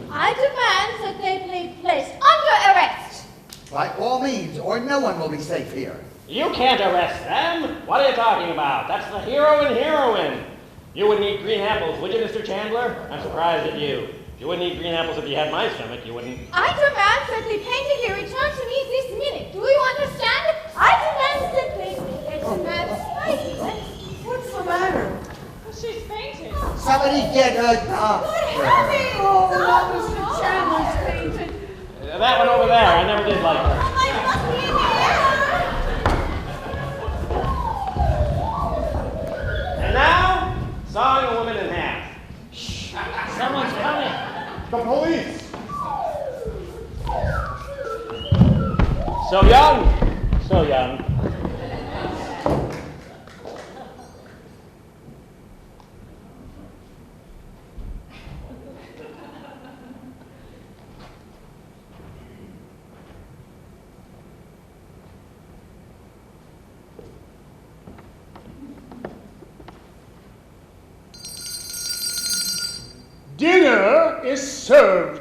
I demand that they be placed under arrest. By all means, or no one will be safe here. You can't arrest them. What are you talking about? That's the hero and heroine. You wouldn't eat green apples, would you, Mr. Chandler? I'm surprised at you. You wouldn't eat green apples if you had my stomach, you wouldn't. I demand that the painter here return to me this minute. Do you understand? I demand that they demand What's the matter? She's fainted. Somebody get a doctor. What happened? Oh, not Mr. Chandler's fainted. That one over there, I never did like her. I must be in the air. And now, sawing a woman in half. Shh, someone's coming. The police! So young, so young. Dinner is served.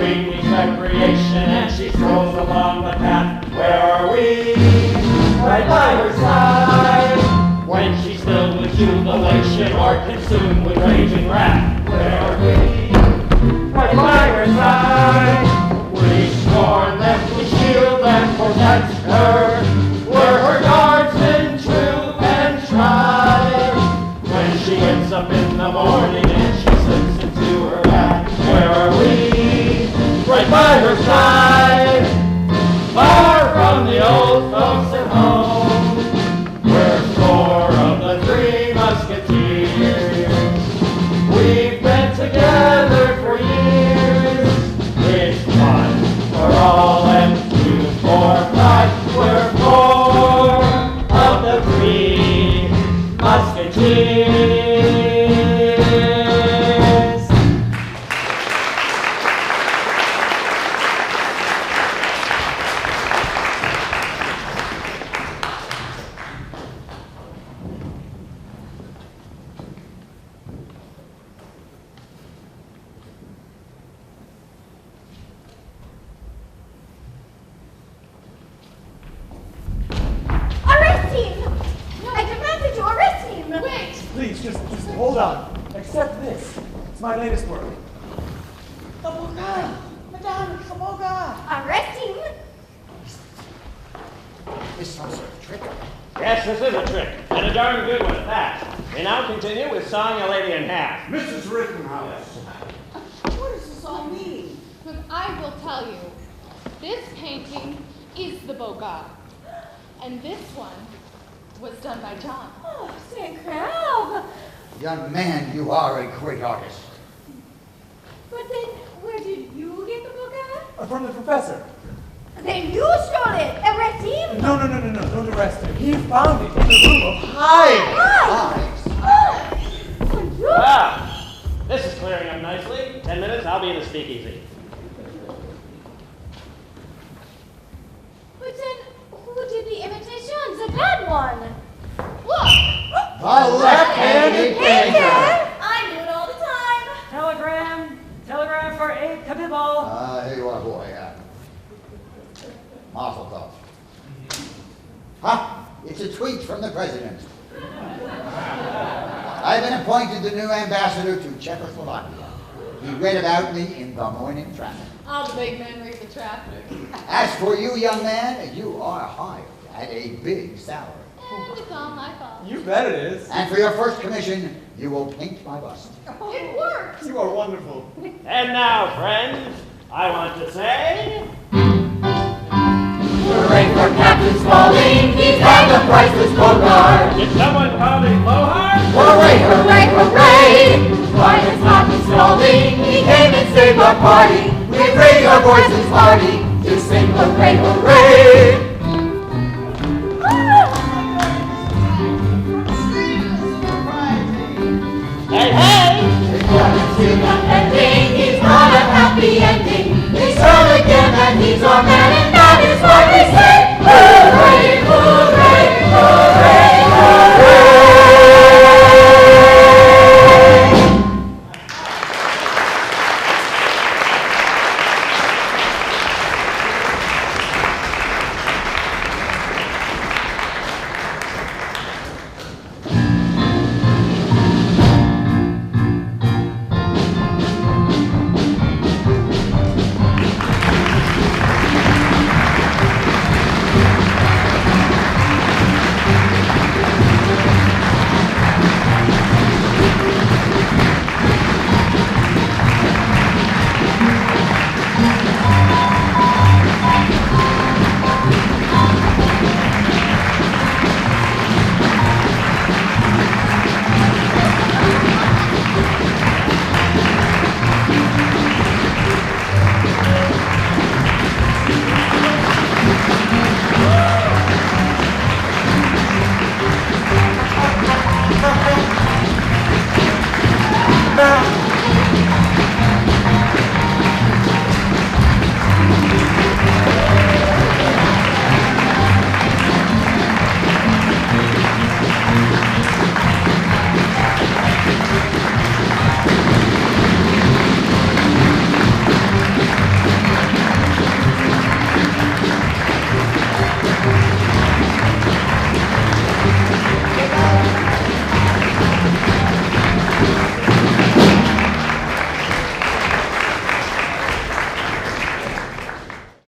Spring needs recreation and she strolls along the path. Where are we? Right by her side. When she's filled with jubilation or consumed with raging wrath. Where are we? Right by her side. We scorn them, we shield and protect her. We're her guardsmen, true and tried. When she gets up in the morning and she slips into her lap. Where are we? Right by her side. Far from the old folks at home. We're four of the Three Musketeers. We've been together for years. It's one for all and two for pride. We're four of the Three Musketeers. Arrest him! I demand that you arrest him! Wait! Please, just hold on. Accept this. It's my latest work. The boga! Madame, it's the boga! Arrest him! This is some sort of trick. Yes, this is a trick, and a darn good one at that. We now continue with Sawing a Lady in Half. Mrs. Rittenhouse. What does this all mean? Look, I will tell you. This painting is the Boga. And this one was done by John. Oh, St. Crab! Young man, you are a great artist. But then, where did you get the book at? From the professor. Then you stole it! Arrest him! No, don't arrest him. He found it in the room of hide. Wow, this is clearing up nicely. 10 minutes, I'll be in the speakeasy. But then, who did the imitation? The bad one! Look! The left-handed painter. I do it all the time! Telegram for 8 Kabibble. Here you are, boy. Mazel tov. Ha! It's a tweet from the president. I've been appointed the new ambassador to Czechoslovakia. He read about me in the morning traffic. I'll the big man read the traffic. As for you, young man, you are hired at a big salary. And it's all my fault. You bet it is. And for your first commission, you will paint my bust. It worked! You are wonderful. And now, friends, I want to say... Hooray for Captain Spaulding, he's had the priceless Bogart. Did someone call me Blowhard? Hooray, hooray, hooray! Why, it's Captain Spaulding, he came and saved our party. We raise our voices hearty to sing hooray, hooray!